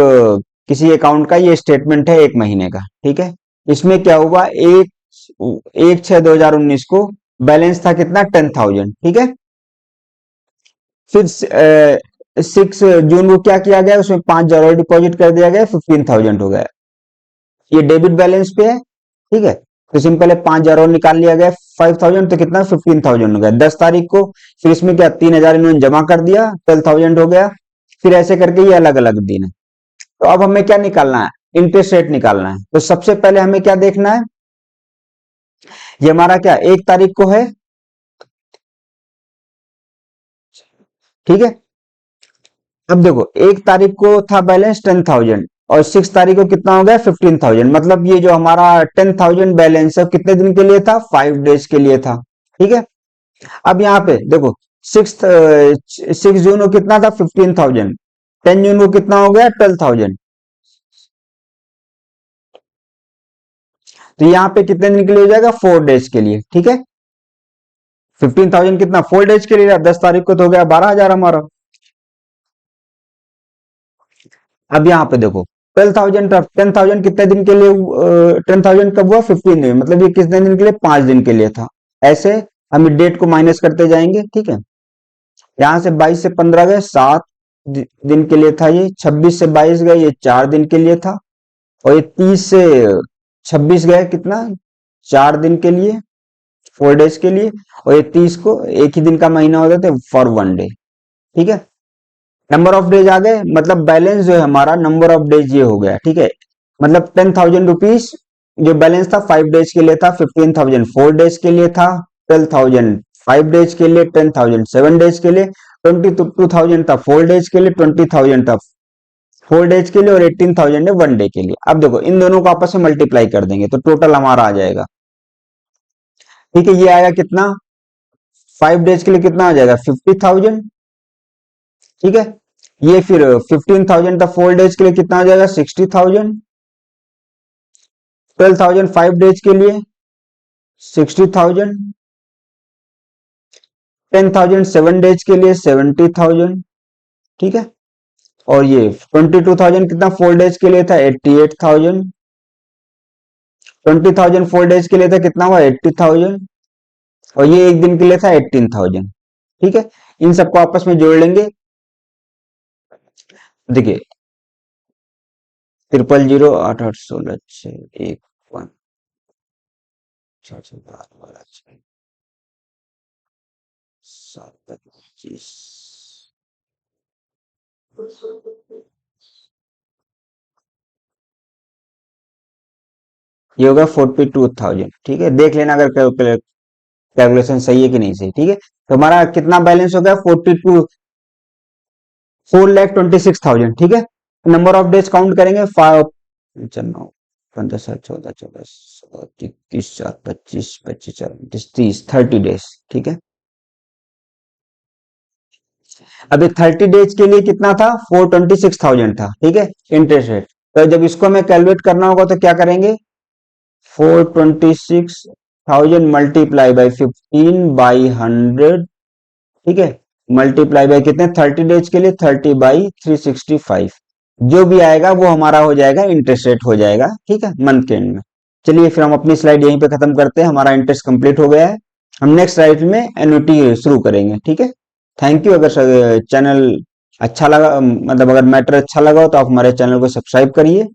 किसी अकाउंट का ये स्टेटमेंट है 1 महीने का, ठीक है। इसमें क्या हुआ, 1/6/2019 को बैलेंस था कितना, 10,000, ठीक है। फिर 6 जून को क्या किया गया, उसमें 5,000 डिपॉजिट कर दिया गया, 15,000 हो गया, ये डेबिट बैलेंस पे है, ठीक है। तो सिंपल है, 5,000 और निकाल लिया गया, 5,000, तो कितना 15,000 हो गया 10 तारीख को। फिर इसमें क्या 3,000 इन्होंने जमा कर दिया, 12,000 हो गया। फिर ऐसे करके ये अलग अलग दिन है। तो अब हमें क्या निकालना है, इंटरेस्ट रेट निकालना है। तो सबसे पहले हमें क्या देखना है, ये हमारा क्या 1 तारीख को है, ठीक है। अब देखो 1 तारीख को था बैलेंस 10,000 और 6 तारीख को कितना हो गया 15,000, मतलब ये जो हमारा 10,000 बैलेंस है कितने दिन के लिए था, 5 डेज के लिए था, ठीक है। अब यहाँ पे देखो 6 जून को कितना था 15,000, 10 जून को कितना हो गया 12,000, तो यहाँ पे कितने दिन के लिए हो जाएगा, 4 डेज के लिए, ठीक है। 15,000 कितना 4 डेज के लिए, 10 तारीख को तो हो गया 12,000 हमारा। अब यहाँ पे देखो 12,000, 10,000 कितने दिन के लिए, 10,000 कब हुआ, 15 दिन, मतलब ये कितने दिन के लिए, 5 दिन के लिए था। ऐसे हम डेट को माइनस करते जाएंगे, ठीक है। यहाँ से 22 से 15 गए, 7 दिन के लिए था ये। 26 से 22 गए, ये 4 दिन के लिए था। और ये 30 से 26 गए, कितना, 4 दिन के लिए, 4 डेज के लिए। और ये 30 को एक ही दिन का महीना होता था, फॉर 1 डे, ठीक है। नंबर ऑफ डेज आ गए, मतलब बैलेंस जो है हमारा, नंबर ऑफ डेज ये हो गया, ठीक है। मतलब 10,000 रुपीज जो बैलेंस था 5 डेज के लिए था, 15,000 4 डेज के लिए था, 12,000 5 डेज के लिए, 10,000 7 डेज के लिए, 22,000 था 4 डेज के लिए, 20,000 था 4 डेज के लिए, और 18,000 है 1 डे के लिए। अब देखो इन दोनों को आपस में मल्टीप्लाई कर देंगे तो टोटल हमारा आ जाएगा, ठीक है। ये आएगा कितना, 5 डेज के लिए कितना आ जाएगा, 50,000, ठीक है। ये फिर 15,000 था 4 डेज के लिए, कितना आ जाएगा, 60,000। 12,000 5 डेज के लिए 60,000। 10,000 7 डेज के लिए 70,000, ठीक है। और ये 22,000 कितना 4 डेज के लिए था, 88,000। 20,000 4 डेज के लिए था, कितना हुआ, 80,000। और ये एक दिन के लिए था 18,000, ठीक है। इन सबको आपस में जोड़ लेंगे, देखिए 0000886 725। ये होगा 42,000, ठीक है। देख लेना अगर कैलकुलेशन सही है कि नहीं सही, ठीक है। तो हमारा कितना बैलेंस हो गया, 4,26,000, ठीक है। नंबर ऑफ डेज काउंट करेंगे, 5 9 15 7 14 14 21 4 25 25 4 30 30 डेज, ठीक है। अभी 30 डेज के लिए कितना था, 426,000 था, ठीक है, इंटरेस्ट रेट। तो जब इसको हमें कैलकुलेट करना होगा तो क्या करेंगे, 426,000 मल्टीप्लाई बाई 15/100, ठीक है, मल्टीप्लाई बाई कितने, 30 डेज के लिए 30/365। जो भी आएगा वो हमारा हो जाएगा, इंटरेस्ट रेट हो जाएगा, ठीक है, मंथ के एंड में। चलिए फिर हम अपनी स्लाइड यहीं पे खत्म करते हैं, हमारा इंटरेस्ट कंप्लीट हो गया है। हम नेक्स्ट स्लाइड में एन्युटी शुरू करेंगे, ठीक है। Thank you. अगर चैनल अच्छा लगा, मतलब अगर मैटर अच्छा लगा हो तो आप हमारे चैनल को सब्सक्राइब करिए।